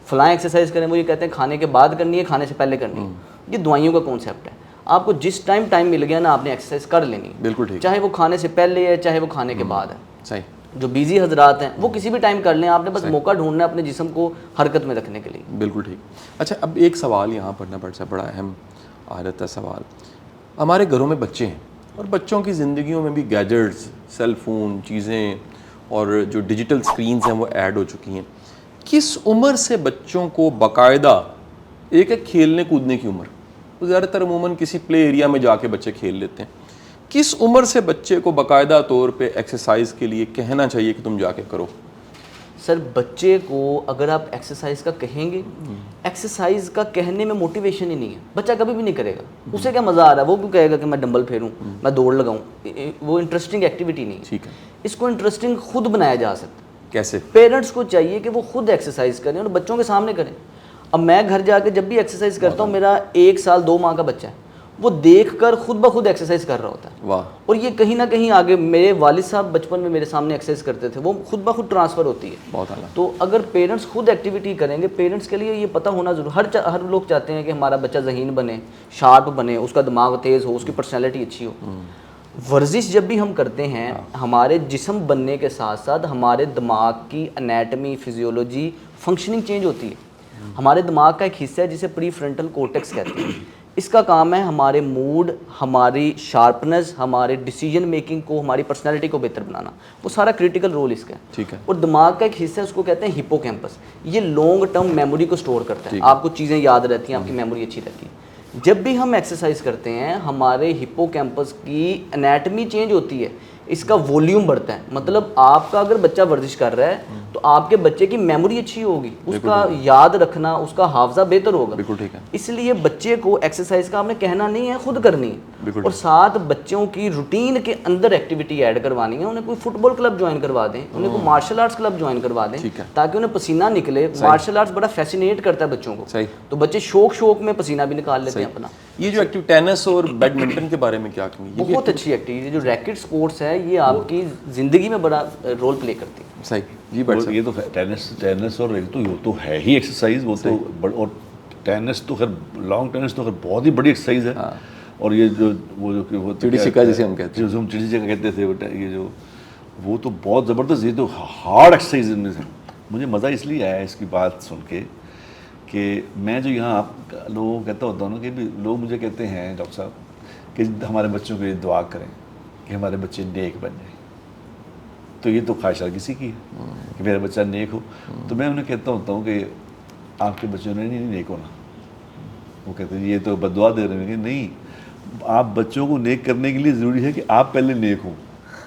فلاں ایکسرسائز کریں, وہ یہ کہتے ہیں کھانے کے بعد کرنی ہے, کھانے سے پہلے کرنی ہے. یہ دوائیوں کا کانسیپٹ ہے. آپ کو جس ٹائم مل گیا نا آپ نے ایکسرسائز کر لینی, بالکل ٹھیک, چاہے وہ کھانے سے پہلے ہے چاہے وہ کھانے کے بعد ہے. صحیح. جو بیزی حضرات ہیں وہ کسی بھی ٹائم کر لیں, آپ نے بس موقع ڈھونڈنا ہے اپنے جسم کو حرکت میں رکھنے کے لیے. بالکل ٹھیک. اچھا اب ایک سوال یہاں پڑھنا پڑتا ہے, بڑا اہم آ جاتا ہے سوال. ہمارے گھروں میں بچے ہیں اور بچوں کی زندگیوں میں بھی گیجٹس, سیل فون, چیزیں اور جو ڈیجیٹل سکرینز ہیں وہ ایڈ ہو چکی ہیں. کس عمر سے بچوں کو باقاعدہ, ایک ہے کھیلنے کودنے کی عمر, تو زیادہ تر عموماً کسی پلے ایریا میں جا کے بچے کھیل لیتے ہیں, کس عمر سے بچے کو باقاعدہ طور پہ ایکسرسائز کے لیے کہنا چاہیے کہ تم جا کے کرو؟ سر بچے کو اگر آپ ایکسرسائز کا کہیں گے, ایکسرسائز کا کہنے میں موٹیویشن ہی نہیں ہے, بچہ کبھی بھی نہیں کرے گا. اسے کیا مزہ آ رہا ہے, وہ کیوں کہے گا کہ میں ڈمبل پھیروں, میں دوڑ لگاؤں, وہ انٹرسٹنگ ایکٹیویٹی نہیں ہے. ٹھیک ہے. اس کو انٹرسٹنگ خود بنایا جا سکتا ہے. کیسے؟ پیرنٹس کو چاہیے کہ وہ خود ایکسرسائز کریں اور بچوں کے سامنے کریں. اب میں گھر جا کے جب بھی ایکسرسائز کرتا ہوں, میرا 1 سال 2 ماہ کا بچہ ہے, وہ دیکھ کر خود بخود ایکسرسائز کر رہا ہوتا ہے. واہ. اور یہ کہیں نہ کہیں آگے, میرے والد صاحب بچپن میں میرے سامنے ایکسرسائز کرتے تھے, وہ خود بخود ٹرانسفر ہوتی ہے. بہت اعلیٰ. تو اگر پیرنٹس خود ایکٹیویٹی کریں گے, پیرنٹس کے لیے یہ پتہ ہونا ضرور, ہر لوگ چاہتے ہیں کہ ہمارا بچہ ذہین بنے, شارپ بنے, اس کا دماغ تیز ہو, اس کی پرسنالٹی اچھی ہو. ورزش جب بھی ہم کرتے ہیں, ہمارے جسم بننے کے ساتھ ساتھ ہمارے دماغ کی انیٹمی, فزیولوجی, فنکشننگ چینج ہوتی ہے. ہمارے دماغ کا ایک حصہ ہے جسے پری فرنٹل کورٹیکس کہتے ہیں. اس کا کام ہے ہمارے موڈ, ہماری شارپنس, ہمارے ڈیسیجن میکنگ کو, ہماری پرسنالٹی کو بہتر بنانا. وہ سارا کریٹیکل رول اس کا ہے. ٹھیک ہے. اور دماغ کا ایک حصہ ہے, اس کو کہتے ہیں ہپو کیمپس. یہ لانگ ٹرم میموری کو سٹور کرتا ہے, آپ کو چیزیں یاد رہتی ہیں, آپ کی میموری اچھی رہتی ہے. جب بھی ہم ایکسرسائز کرتے ہیں, ہمارے ہپو کیمپس کی انیٹمی چینج ہوتی ہے, اس کا ولیوم بڑھتا ہے. مطلب آپ کا اگر بچہ ورزش کر رہا ہے تو آپ کے بچے کی میموری اچھی ہوگی, اس کا یاد رکھنا, اس کا حافظہ بہتر ہوگا. بالکل ٹھیک ہے. اس لیے بچے کو ایکسرسائز کا آپ نے کہنا نہیں ہے, خود کرنی ہے. اور ساتھ بچوں کی روٹین کے اندر ایکٹیویٹی ایڈ کروانی ہے. انہیں کوئی فٹ بال کلب جوائن کروا دیں, انہیں کوئی مارشل آرٹس کلب جوائن کروا دیں, تاکہ انہیں پسینہ نکلے. مارشل آرٹس بڑا فیسینیٹ کرتا ہے بچوں کو, تو بچے شوق میں پسینہ بھی نکال لیتے ہیں اپنا. یہ جو ایکٹیو ٹینس اور بیڈمنٹن کے بارے میں کیا کہیں گے؟ بہت اچھی ایکٹیویٹی ہے. جو ریکٹ سپورٹس ہے یہ آپ کی زندگی میں بڑا رول پلے کرتی ہے. صحیح جی. بٹ یہ تو ٹینس اور تو ہے ہی ایکسرسائز, وہ تو, اور ٹینس تو خیر, لانگ ٹینس تو خیر بہت ہی بڑی ایکسرسائز ہے. اور یہ جو وہ چڑی چھکا جسے ہم کہتے ہیں, جو ہم چڑی چھکا کہتے تھے, یہ جو وہ تو بہت زبردست, یہ تو ہارڈ ایکسرسائز میں سے. مجھے مزہ اس لیے آیا اس کی بات سن کے کہ میں جو یہاں آپ لوگوں کو کہتا ہوتا ہوں نا, کہ لوگ مجھے کہتے ہیں ڈاکٹر صاحب کہ ہمارے بچوں کے لیے دعا کریں کہ ہمارے بچے نیک بن جائیں. تو یہ تو خواہش ہر کسی کی ہے کہ میرا بچہ نیک ہو. تو میں انہیں کہتا ہوتا ہوں کہ آپ کے بچوں نے نہیں نیک ہونا. وہ کہتے ہیں یہ تو بددعا دے رہے ہیں. کہ نہیں, آپ بچوں کو نیک کرنے کے لیے ضروری ہے کہ آپ پہلے نیک ہوں.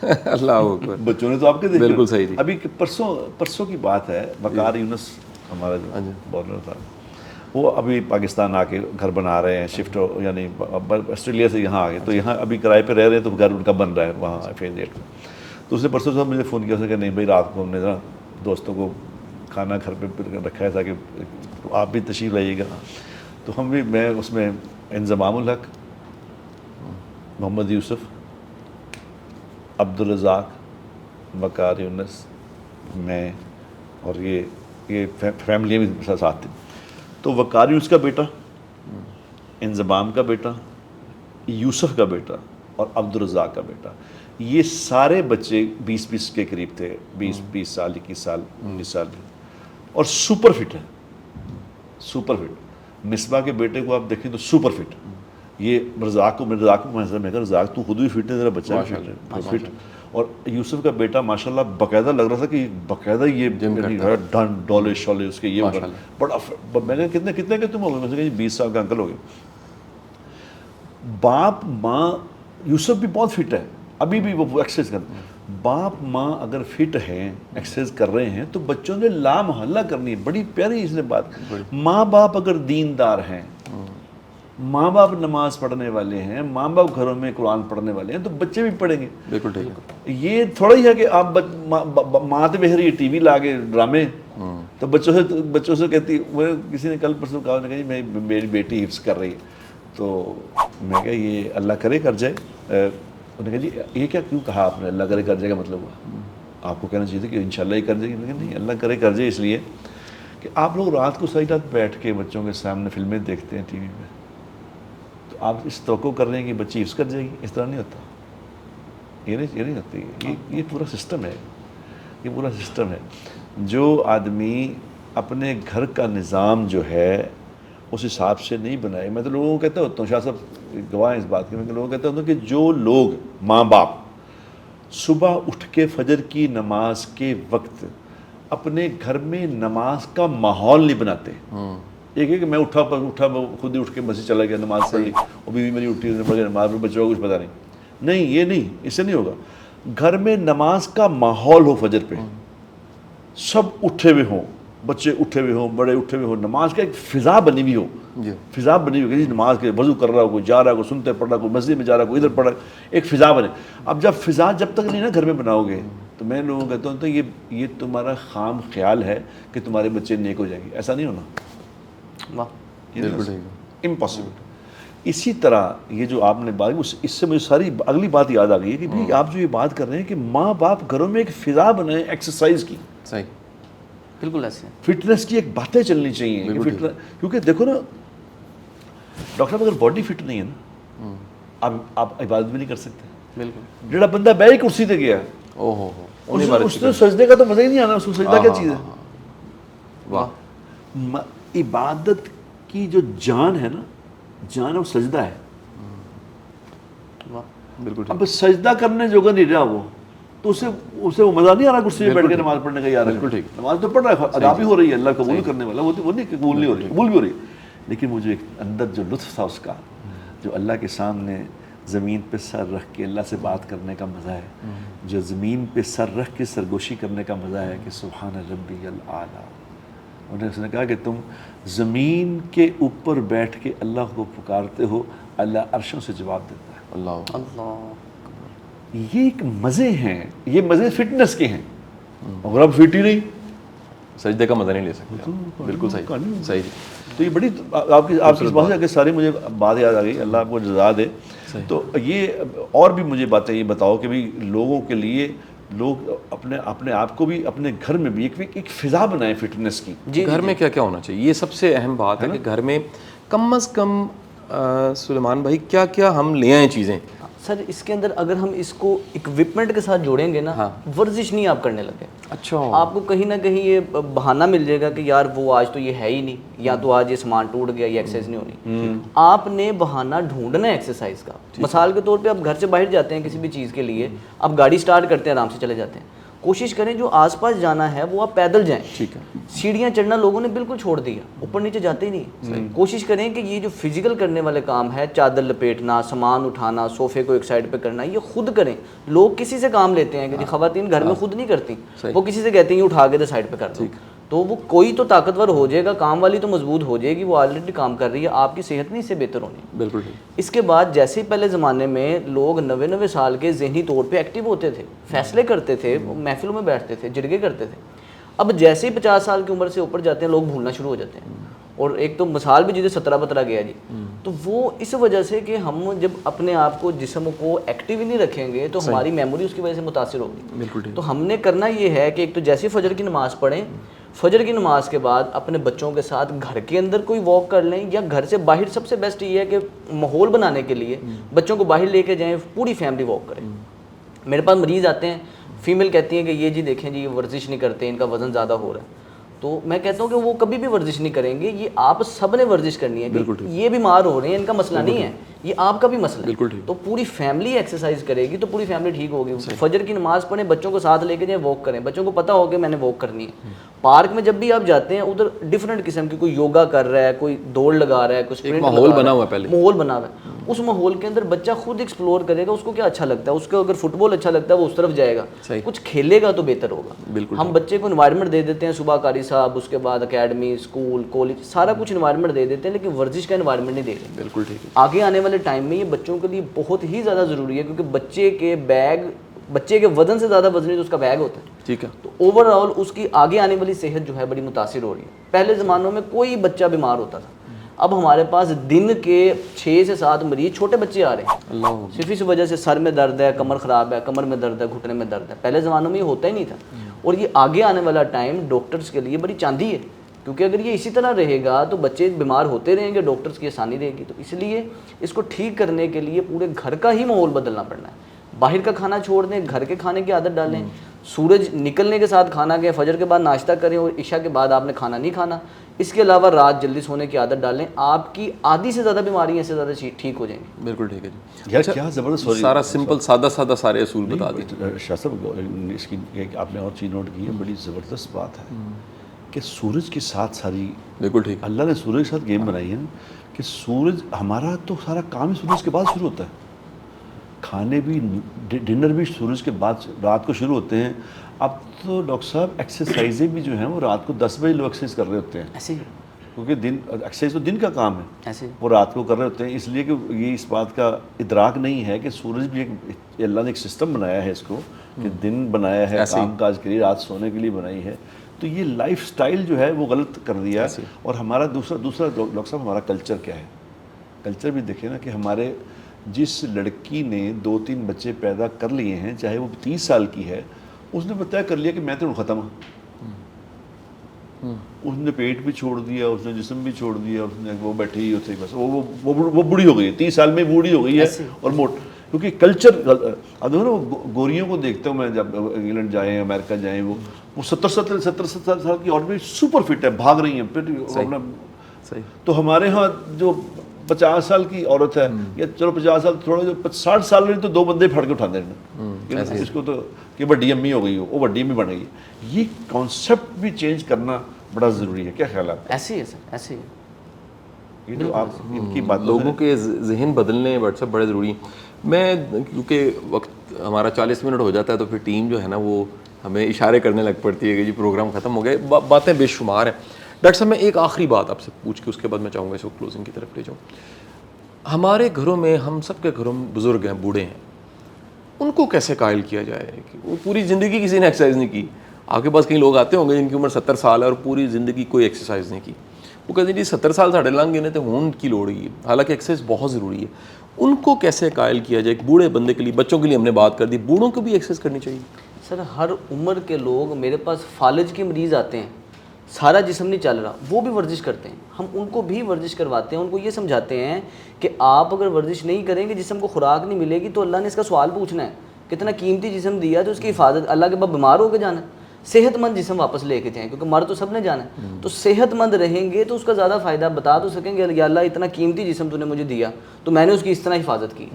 اللہ اکبر. بچوں نے تو آپ کے دیکھا. بالکل صحیح. ابھی پرسوں کی بات ہے, وقار یونس ہمارا جو بالر تھا, وہ ابھی پاکستان آ کے گھر بنا رہے ہیں, شفٹ, یعنی آسٹریلیا سے یہاں آ گئے, تو یہاں ابھی کرائے پہ رہ رہے ہیں, تو گھر ان کا بن رہا ہے وہاں فیز 8 میں. تو اس نے پرسوں صاحب مجھے فون کیا, اس نے کہا نہیں بھائی رات کو ہم نے ذرا دوستوں کو کھانا گھر پہ رکھا ہے تاکہ آپ بھی تشریف لائیے گا. تو ہم بھی, میں اس میں انضمام الحق, محمد یوسف, عبدالرزاق, وقار یونس, میں, اور یہ فیملی بھی ساتھ تھی. تو وقار یونس کا بیٹا, انضمام کا بیٹا, یوسف کا بیٹا اور عبدالرزاق کا بیٹا, یہ سارے بچے 20 کے قریب تھے, 20 سال, 21 سال, 19 سال کے, اور سپر فٹ ہے, سپر فٹ. مصباح کے بیٹے کو آپ دیکھیں تو سپر فٹ. یہ رزاق کو میں کہا رزاق تو خود بھی فٹ ہے, ذرا بچہ بھی فٹ. اور یوسف کا بیٹا ماشاءاللہ باقاعدہ لگ رہا تھا کہ باقاعدہ یہ ڈن ڈولے شولے اس کے, یہ بڑا. میں نے کتنے کہ تم ہو گئے؟ میں نے کہا 20 سال کا انکل ہو گئے. باپ ماں, یوسف بھی بہت فٹ ہے, ابھی بھی وہ ایکسرسائز کرتے ہیں. باپ ماں اگر فٹ ہیں, ایکسرسائز کر رہے ہیں, تو بچوں نے لا محلہ کرنی ہے. بڑی پیاری اس نے بات. ماں باپ اگر دیندار ہیں, ماں باپ نماز پڑھنے والے ہیں, ماں باپ گھروں میں قرآن پڑھنے والے ہیں, تو بچے بھی پڑھیں گے. بالکل ٹھیک ہے. یہ تھوڑا ہی ہے کہ آپ ماں تو بہر یہ ٹی وی لا کے ڈرامے, تو بچوں سے کہتی, کسی نے کل پرسوں کہا, کہ میں میری بیٹی حفظ کر رہی ہے, تو میں کہا یہ اللہ کرے کر جائے. انہوں نے کہا جی یہ کیوں کہا آپ نے, اللہ کرے کر جائے گا مطلب ہوا, آپ کو کہنا چاہیے تھا کہ انشاءاللہ یہ کر جائے گی. میں کہا نہیں, اللہ کرے کر جائے اس لیے کہ آپ لوگ رات کو ساری رات بیٹھ کے بچوں کے سامنے فلمیں دیکھتے ہیں ٹی وی پہ, تو آپ اس توقع کر رہے ہیں کہ بچی حفظ کر جائے گی. اس طرح نہیں ہوتا, یہ نہیں ہوتی. یہ پورا سسٹم ہے, یہ پورا سسٹم ہے. جو آدمی اپنے گھر کا نظام جو ہے اس حساب سے نہیں بنائے, میں تو لوگوں کو کہتا ہوتا ہوں, شاہ صاحب گواہ اس بات کے, میں لوگوں کو کہتا ہوں کہ جو لوگ ماں باپ صبح اٹھ کے فجر کی نماز کے وقت اپنے گھر میں نماز کا ماحول نہیں بناتے, ایک ہے کہ میں اٹھا خود ہی اٹھ کے مسجد چلا گیا, نماز پڑھ لی, اور بیوی میری اٹھی پڑھ گئی نماز, بچوں کو کچھ پتہ نہیں, یہ نہیں, اس سے نہیں ہوگا. گھر میں نماز کا ماحول ہو, فجر پہ سب اٹھے ہوئے ہوں, بچے اٹھے ہوئے ہوں, بڑے اٹھے ہوئے ہوں, نماز کا ایک فضا بنی ہوئی ہو, فضا بنی ہوئی, نماز کے وضو کر رہا ہو, کوئی جا رہا ہو, کوئی سنتے پڑھ رہا, کوئی مسجد میں جا رہا, کوئی ادھر پڑھ رہا, ایک فضا بنے. اب جب فضا جب تک نہیں نا گھر میں بناؤ گے, تو میں لوگوں کو کہتا ہوں تو یہ تمہارا خام خیال ہے کہ تمہارے بچے نیک ہو جائیں گے, ایسا نہیں ہونا, امپاسبل. اسی طرح یہ جو آپ نے بات, اس سے مجھے ساری اگلی بات یاد آ گئی ہے کہ بھائی آپ جو یہ بات کر رہے ہیں کہ ماں باپ گھروں میں ایک فضا بنائیں ایکسرسائز کی, صحیح, بالکل ایسے فٹنس کی ایک باتیں چلنی چاہیے. کیونکہ دیکھو نا ڈاکٹر صاحب, اگر باڈی فٹ نہیں ہے نا, آپ عبادت بھی نہیں کر سکتے. بالکل, جڑا بندہ بیٹھ کرسی تے گیا, اس نے سجدے کا تو مزہ ہی نہیں آنا, اس کو سجدہ کیا چیز ہے. واہ, عبادت کی جو جان ہے نا, جان وہ سجدہ ہے. بالکل. اب سجدہ کرنے جوگا نہیں رہا وہ, تو اسے وہ مزہ نہیں آ رہا کرسی میں بیٹھ کے نماز پڑھنے کا. یار بالکل ٹھیک, نماز تو پڑھ رہا ہے, ادا بھی ہو رہی ہے, اللہ قبول کرنے والا, وہ نہیں قبول نہیں ہو رہی, قبول بھی ہو رہی ہے, لیکن وہ جو ایک اندر جو لطف تھا اس کا, جو اللہ کے سامنے زمین پہ سر رکھ کے اللہ سے بات کرنے کا مزہ ہے, جو زمین پہ سر رکھ کے سرگوشی کرنے کا مزہ ہے کہ سبحان ربی الاعلیٰ. اس نے کہا کہ تم زمین کے اوپر بیٹھ کے اللہ کو پکارتے ہو, اللہ عرشوں سے جواب دیتا ہے. اللہ, یہ ایک مزے ہیں, یہ مزے فٹنس کے ہیں. اگر آپ فٹ ہی نہیں, سجدے کا مزہ نہیں لے سکتے. بالکل صحیح, صحیح. تو یہ بڑی آپ کی اس بات سے ساری مجھے بات یاد آ گئی, اللہ آپ کو جزا دے. تو یہ اور بھی مجھے باتیں یہ بتاؤ کہ بھئی لوگوں کے لیے, لوگ اپنے آپ کو بھی اپنے گھر میں بھی ایک فضا بنائیں فٹنس کی. گھر میں کیا کیا ہونا چاہیے, یہ سب سے اہم بات ہے کہ گھر میں کم از کم سلیمان بھائی کیا کیا ہم لے آئیں چیزیں. سر اس کے اندر اگر ہم اس کو اکوپمنٹ کے ساتھ جوڑیں گے نا, ورزش نہیں آپ کرنے لگے. اچھا, آپ کو کہیں نہ کہیں یہ بہانہ مل جائے گا کہ یار وہ آج تو یہ ہے ہی نہیں, یا تو آج یہ سامان ٹوٹ گیا, یہ ایکسرسائز نہیں ہونی. آپ نے بہانہ ڈھونڈنا ہے ایکسرسائز کا. مثال کے طور پہ آپ گھر سے باہر جاتے ہیں کسی بھی چیز کے لیے, آپ گاڑی سٹارٹ کرتے ہیں, آرام سے چلے جاتے ہیں, کوشش کریں جو آس پاس جانا ہے وہ آپ پیدل جائیں. ٹھیک ہے, سیڑھیاں چڑھنا لوگوں نے بالکل چھوڑ دیا, اوپر نیچے جاتے ہی نہیں. کوشش کریں کہ یہ جو فزیکل کرنے والے کام ہے, چادر لپیٹنا, سامان اٹھانا, صوفے کو ایک سائڈ پہ کرنا, یہ خود کریں. لوگ کسی سے کام لیتے ہیں کہ خواتین گھر میں خود نہیں کرتی, وہ کسی سے کہتے ہیں یہ اٹھا کے سائڈ پہ کر دو, تو وہ کوئی تو طاقتور ہو جائے گا, کام والی تو مضبوط ہو جائے گی, وہ آلریڈی کام کر رہی ہے, آپ کی صحت نہیں اس سے بہتر ہونی. بالکل. اس کے بعد جیسے ہی پہلے زمانے میں لوگ 90 سال کے ذہنی طور پہ ایکٹیو ہوتے تھے, فیصلے کرتے تھے, محفلوں میں بیٹھتے تھے, جرگے کرتے تھے. اب جیسے ہی 50 سال کی عمر سے اوپر جاتے ہیں لوگ بھولنا شروع ہو جاتے ہیں. اور ایک تو مثال بھی جیسے 17 گیا جی, تو وہ اس وجہ سے کہ ہم جب اپنے آپ کو جسم کو ایکٹیو ہی نہیں رکھیں گے تو ہماری میموری اس کی وجہ سے متاثر ہوگی. بالکل. تو ہم نے کرنا یہ ہے کہ ایک تو جیسے فجر کی نماز پڑھیں, فجر کی نماز کے بعد اپنے بچوں کے ساتھ گھر کے اندر کوئی واک کر لیں, یا گھر سے باہر. سب سے بیسٹ یہ ہے کہ ماحول بنانے کے لیے بچوں کو باہر لے کے جائیں, پوری فیملی واک کریں. میرے پاس مریض آتے ہیں, فیمیل کہتی ہیں کہ یہ جی دیکھیں جی یہ ورزش نہیں کرتے, ان کا وزن زیادہ ہو رہا ہے. تو میں کہتا ہوں کہ وہ کبھی بھی ورزش نہیں کریں گے, یہ آپ سب نے ورزش کرنی ہے. یہ بیمار ہو رہے ہیں, ان کا مسئلہ نہیں ہے, یہ آپ کا بھی مسئلہ ہے. تو پوری فیملی ایکسرسائز کرے گی تو پوری فیملی ٹھیک ہوگی. فجر کی نماز پڑھیں, بچوں کو ساتھ لے کے جائیں, واک کریں, بچوں کو پتہ ہو کہ میں نے واک کرنی ہے. پارک میں جب بھی آپ جاتے ہیں ادھر ڈفرینٹ قسم کی, کوئی یوگا کر رہا ہے, کوئی دوڑ لگا رہا ہے, کوئی ماحول بنا ہوا ہے, پہلے ماحول بنا ہوا ہے. اس ماحول کے اندر بچہ خود ایکسپلور کرے گا, اس کو کیا اچھا لگتا ہے, اس کو اگر فٹ بال اچھا لگتا ہے وہ اس طرف جائے گا, کچھ کھیلے گا تو بہتر ہوگا. بالکل ہم بچے کو انوائرمنٹ دے دیتے ہیں, صبح قاری صاحب, اس کے بعد اکیڈمی, اسکول, کالج, سارا کچھ انوائرمنٹ دے دیتے ہیں, لیکن ورزش کا انوائرمنٹ نہیں دے رہے. بالکل ٹھیک ہے. آگے آنے والے ٹائم میں یہ بچوں کے لیے بہت ہی زیادہ ضروری ہے, کیونکہ بچے کے وزن سے زیادہ وزنی تو اس کا بیگ ہوتا ہے. ٹھیک ہے. تو اوور آل اس کی آگے آنے والی صحت جو ہے بڑی متاثر ہو رہی ہے. پہلے زمانوں میں کوئی بچہ بیمار ہوتا تھا, اب ہمارے پاس دن کے 6 سے 7 مریض چھوٹے بچے آ رہے ہیں, اللہ صرف اس وجہ سے سر میں درد ہے, کمر خراب ہے, کمر میں درد ہے, گھٹنے میں درد ہے. پہلے زمانوں میں یہ ہوتا ہی نہیں تھا. اور یہ آگے آنے والا ٹائم ڈاکٹرز کے لیے بڑی چاندی ہے, کیونکہ اگر یہ اسی طرح رہے گا تو بچے بیمار ہوتے رہیں گے, ڈاکٹرز کی آسانی رہے گی. تو اس لیے اس کو ٹھیک کرنے کے لیے پورے گھر کا ہی ماحول بدلنا پڑنا ہے. باہر کا کھانا چھوڑ دیں, گھر کے کھانے کی عادت ڈالیں. سورج نکلنے کے ساتھ کھانا کھائیں, فجر کے بعد ناشتہ کریں اور عشاء کے بعد آپ نے کھانا نہیں کھانا. اس کے علاوہ رات جلدی سونے کی عادت ڈالیں, آپ کی آدھی سے زیادہ بیماریاں اس سے زیادہ ٹھیک ہو جائیں گی. بالکل ٹھیک ہے جی. یار کیا زبردست, سارا سمپل سادہ سارے اصول بتا دیے. شاہ صاحب اس کی ایک آپ نے اور چیز نوٹ کی ہے, بڑی زبردست بات ہے کہ سورج کے ساتھ ساری, بالکل ٹھیک. اللہ نے سورج کے ساتھ گیم بنائی ہے کہ سورج, ہمارا تو سارا کام ہی سورج کے بعد شروع ہوتا ہے. کھانے بھی, ڈنر بھی سورج کے بعد رات کو شروع ہوتے ہیں. اب تو ڈاکٹر صاحب ایکسرسائزیں بھی جو ہیں وہ رات کو 10 بجے لوگ ایکسرسائز کر رہے ہوتے ہیں, ایسے ہی, کیونکہ ایکسرسائز تو دن کا کام ہے, ایسے وہ رات کو کر رہے ہوتے ہیں. اس لیے کہ یہ اس بات کا ادراک نہیں ہے کہ سورج بھی ایک, اللہ نے ایک سسٹم بنایا ہے اس کو, کہ دن بنایا ہے کام کاج کے لیے, رات سونے کے لیے بنائی ہے. تو یہ لائف سٹائل جو ہے وہ غلط کر دیا. اور ہمارا دوسرا ڈاکٹر صاحب ہمارا کلچر کیا ہے. کلچر بھی دیکھیں نا کہ ہمارے جس لڑکی نے 2-3 بچے پیدا کر لیے ہیں, چاہے وہ 30 سال کی ہے, اس نے بتایا کر لیا کہ میں تو ختم ہوں. اس نے پیٹ بھی چھوڑ دیا, اس نے جسم بھی چھوڑ دیا, اس نے وہ بیٹھی ہی ہوتی بس, وہ بوڑھی ہو گئی ہے, 30 سال میں بوڑھی ہو گئی ہے اور موٹ. کیونکہ کلچر, اب دیکھو نا گوریوں کو دیکھتا ہوں میں, جب انگلینڈ جائیں, امریکہ جائیں, وہ 70 سال کی اور بھی سپر فٹ ہے, بھاگ رہی ہیں پھر. تو ہمارے ہاں جو 50 سال کی عورت ہے, یا چلو 50 سال تھوڑا, جو 60 سال میں تو 2 بندے پھڑ کے اٹھاتے ہیں اس کو, تو کہ بڑی امی ہو گئی ہو, وہ بڑی امی بن گئی. یہ کانسیپٹ بھی چینج کرنا بڑا ضروری ہے. کیا خیال ہے؟ ایسے ہی ہے سر, ایسے ہی. یہ جو آپ ان کی بات, لوگوں کے ذہن بدلنے واٹس ایپ بڑے ضروری ہیں. میں کیونکہ وقت ہمارا 40 منٹ ہو جاتا ہے, تو پھر ٹیم جو ہے نا وہ ہمیں اشارے کرنے لگ پڑتی ہے کہ جی پروگرام ختم ہو گئے. باتیں بے شمار ہیں. ڈاکٹر صاحب میں ایک آخری بات آپ سے پوچھ کے اس کے بعد میں چاہوں گا اس کو کلوزنگ کی طرف لے جاؤں. ہمارے گھروں میں, ہم سب کے گھروں میں بزرگ ہیں, بوڑھے ہیں, ان کو کیسے قائل کیا جائے کہ وہ پوری زندگی کسی نے ایکسرسائز نہیں کی. آپ کے پاس کئی لوگ آتے ہوں گے جن کی عمر 70 سال ہے اور پوری زندگی کوئی ایکسرسائز نہیں کی. وہ کہتے ہیں جی 70 سال ساڑھے لنگ گئے تو ہون کی لوڑ ہی ہے, حالانکہ ایکسرسائز بہت ضروری ہے. ان کو کیسے قائل کیا جائے؟ ایک بوڑھے بندے کے لیے, بچوں کے لیے ہم نے بات کر دی, بوڑھوں کو بھی ایکسرسائز کرنی چاہیے. سر ہر عمر کے لوگ, میرے پاس فالج کے مریض آتے ہیں, سارا جسم نہیں چل رہا, وہ بھی ورزش کرتے ہیں, ہم ان کو بھی ورزش کرواتے ہیں. ان کو یہ سمجھاتے ہیں کہ آپ اگر ورزش نہیں کریں گے, جسم کو خوراک نہیں ملے گی, تو اللہ نے اس کا سوال پوچھنا ہے, کتنا قیمتی جسم دیا, تو اس کی حفاظت, اللہ کے بعد بیمار ہو کے جانا ہے. صحت مند جسم واپس لے کے جائیں, کیونکہ مر تو سب نے جانا ہے. تو صحت مند رہیں گے تو اس کا زیادہ فائدہ بتا تو سکیں گے, یا اللہ اتنا قیمتی جسم تو نے مجھے دیا, تو میں نے اس کی اس طرح حفاظت کی.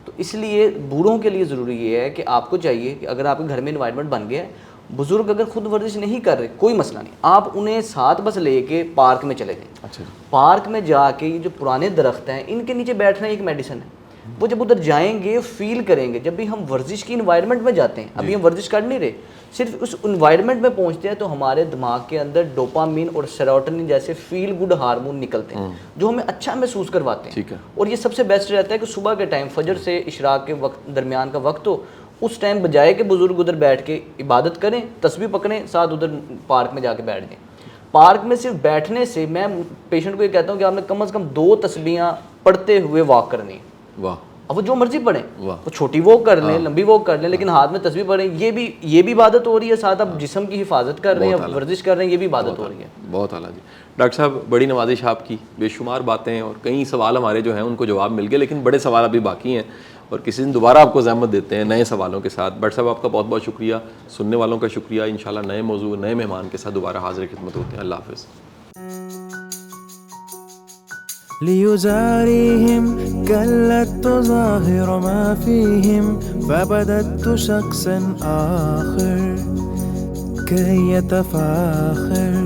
تو اس لیے بوڑھوں کے لیے ضروری یہ ہے کہ آپ کو چاہیے کہ اگر آپ کے گھر میں انوائرمنٹ بن گیا ہے, بزرگ اگر خود ورزش نہیں کر رہے کوئی مسئلہ نہیں, آپ انہیں ساتھ بس لے کے پارک میں چلے جائیں. اچھا, پارک میں جا کے یہ جو پرانے درخت ہیں ان کے نیچے بیٹھنا ایک میڈیسن ہے. وہ جب ادھر جائیں گے فیل کریں گے. جب بھی ہم ورزش کی انوائرمنٹ میں جاتے ہیں, ابھی ہم ورزش کر نہیں رہے, صرف اس انوائرمنٹ میں پہنچتے ہیں, تو ہمارے دماغ کے اندر ڈوپامین اور سیروٹونن جیسے فیل گڈ ہارمون نکلتے ہیں جو ہمیں اچھا محسوس کرواتے ہیں. اور یہ سب سے بیسٹ رہتا ہے کہ صبح کے ٹائم, فجر سے اشراق کے وقت درمیان کا وقت ہو, اس ٹائم بجائے کہ بزرگ ادھر بیٹھ کے عبادت کریں, تسبیح پکڑیں, ساتھ ادھر پارک میں جا کے بیٹھ جائیں. پارک میں صرف بیٹھنے سے, میں پیشنٹ کو یہ کہتا ہوں کہ آپ نے کم از کم 2 تسبیحاں پڑھتے ہوئے واک کرنی ہے. واہ, اب وہ جو مرضی پڑھیں, وہ چھوٹی واک کر لیں, لمبی واک کر لیں, لیکن ہاتھ میں تسبیح پڑھیں. یہ بھی عبادت ہو رہی ہے, ساتھ آپ جسم کی حفاظت کر رہے ہیں, ورزش کر رہے ہیں, یہ بھی عبادت ہو رہی ہے. بہت اعلیٰ جی. ڈاکٹر صاحب بڑی نوازش آپ کی, بے شمار باتیں, اور کئی سوال ہمارے جو ہیں ان کو جواب مل گئے, لیکن بڑے سوال ابھی باقی ہیں, اور کسی دن دوبارہ آپ کو زحمت دیتے ہیں نئے سوالوں کے ساتھ. ڈاکٹر صاحب آپ کا بہت بہت شکریہ, سننے والوں کا شکریہ. انشاءاللہ نئے موضوع, نئے مہمان کے ساتھ دوبارہ حاضر خدمت ہوتے ہیں. اللہ حافظ. ليزاريهم كلت تظاهر ما فيهم فبدت شخصا آخر كي يتفاخر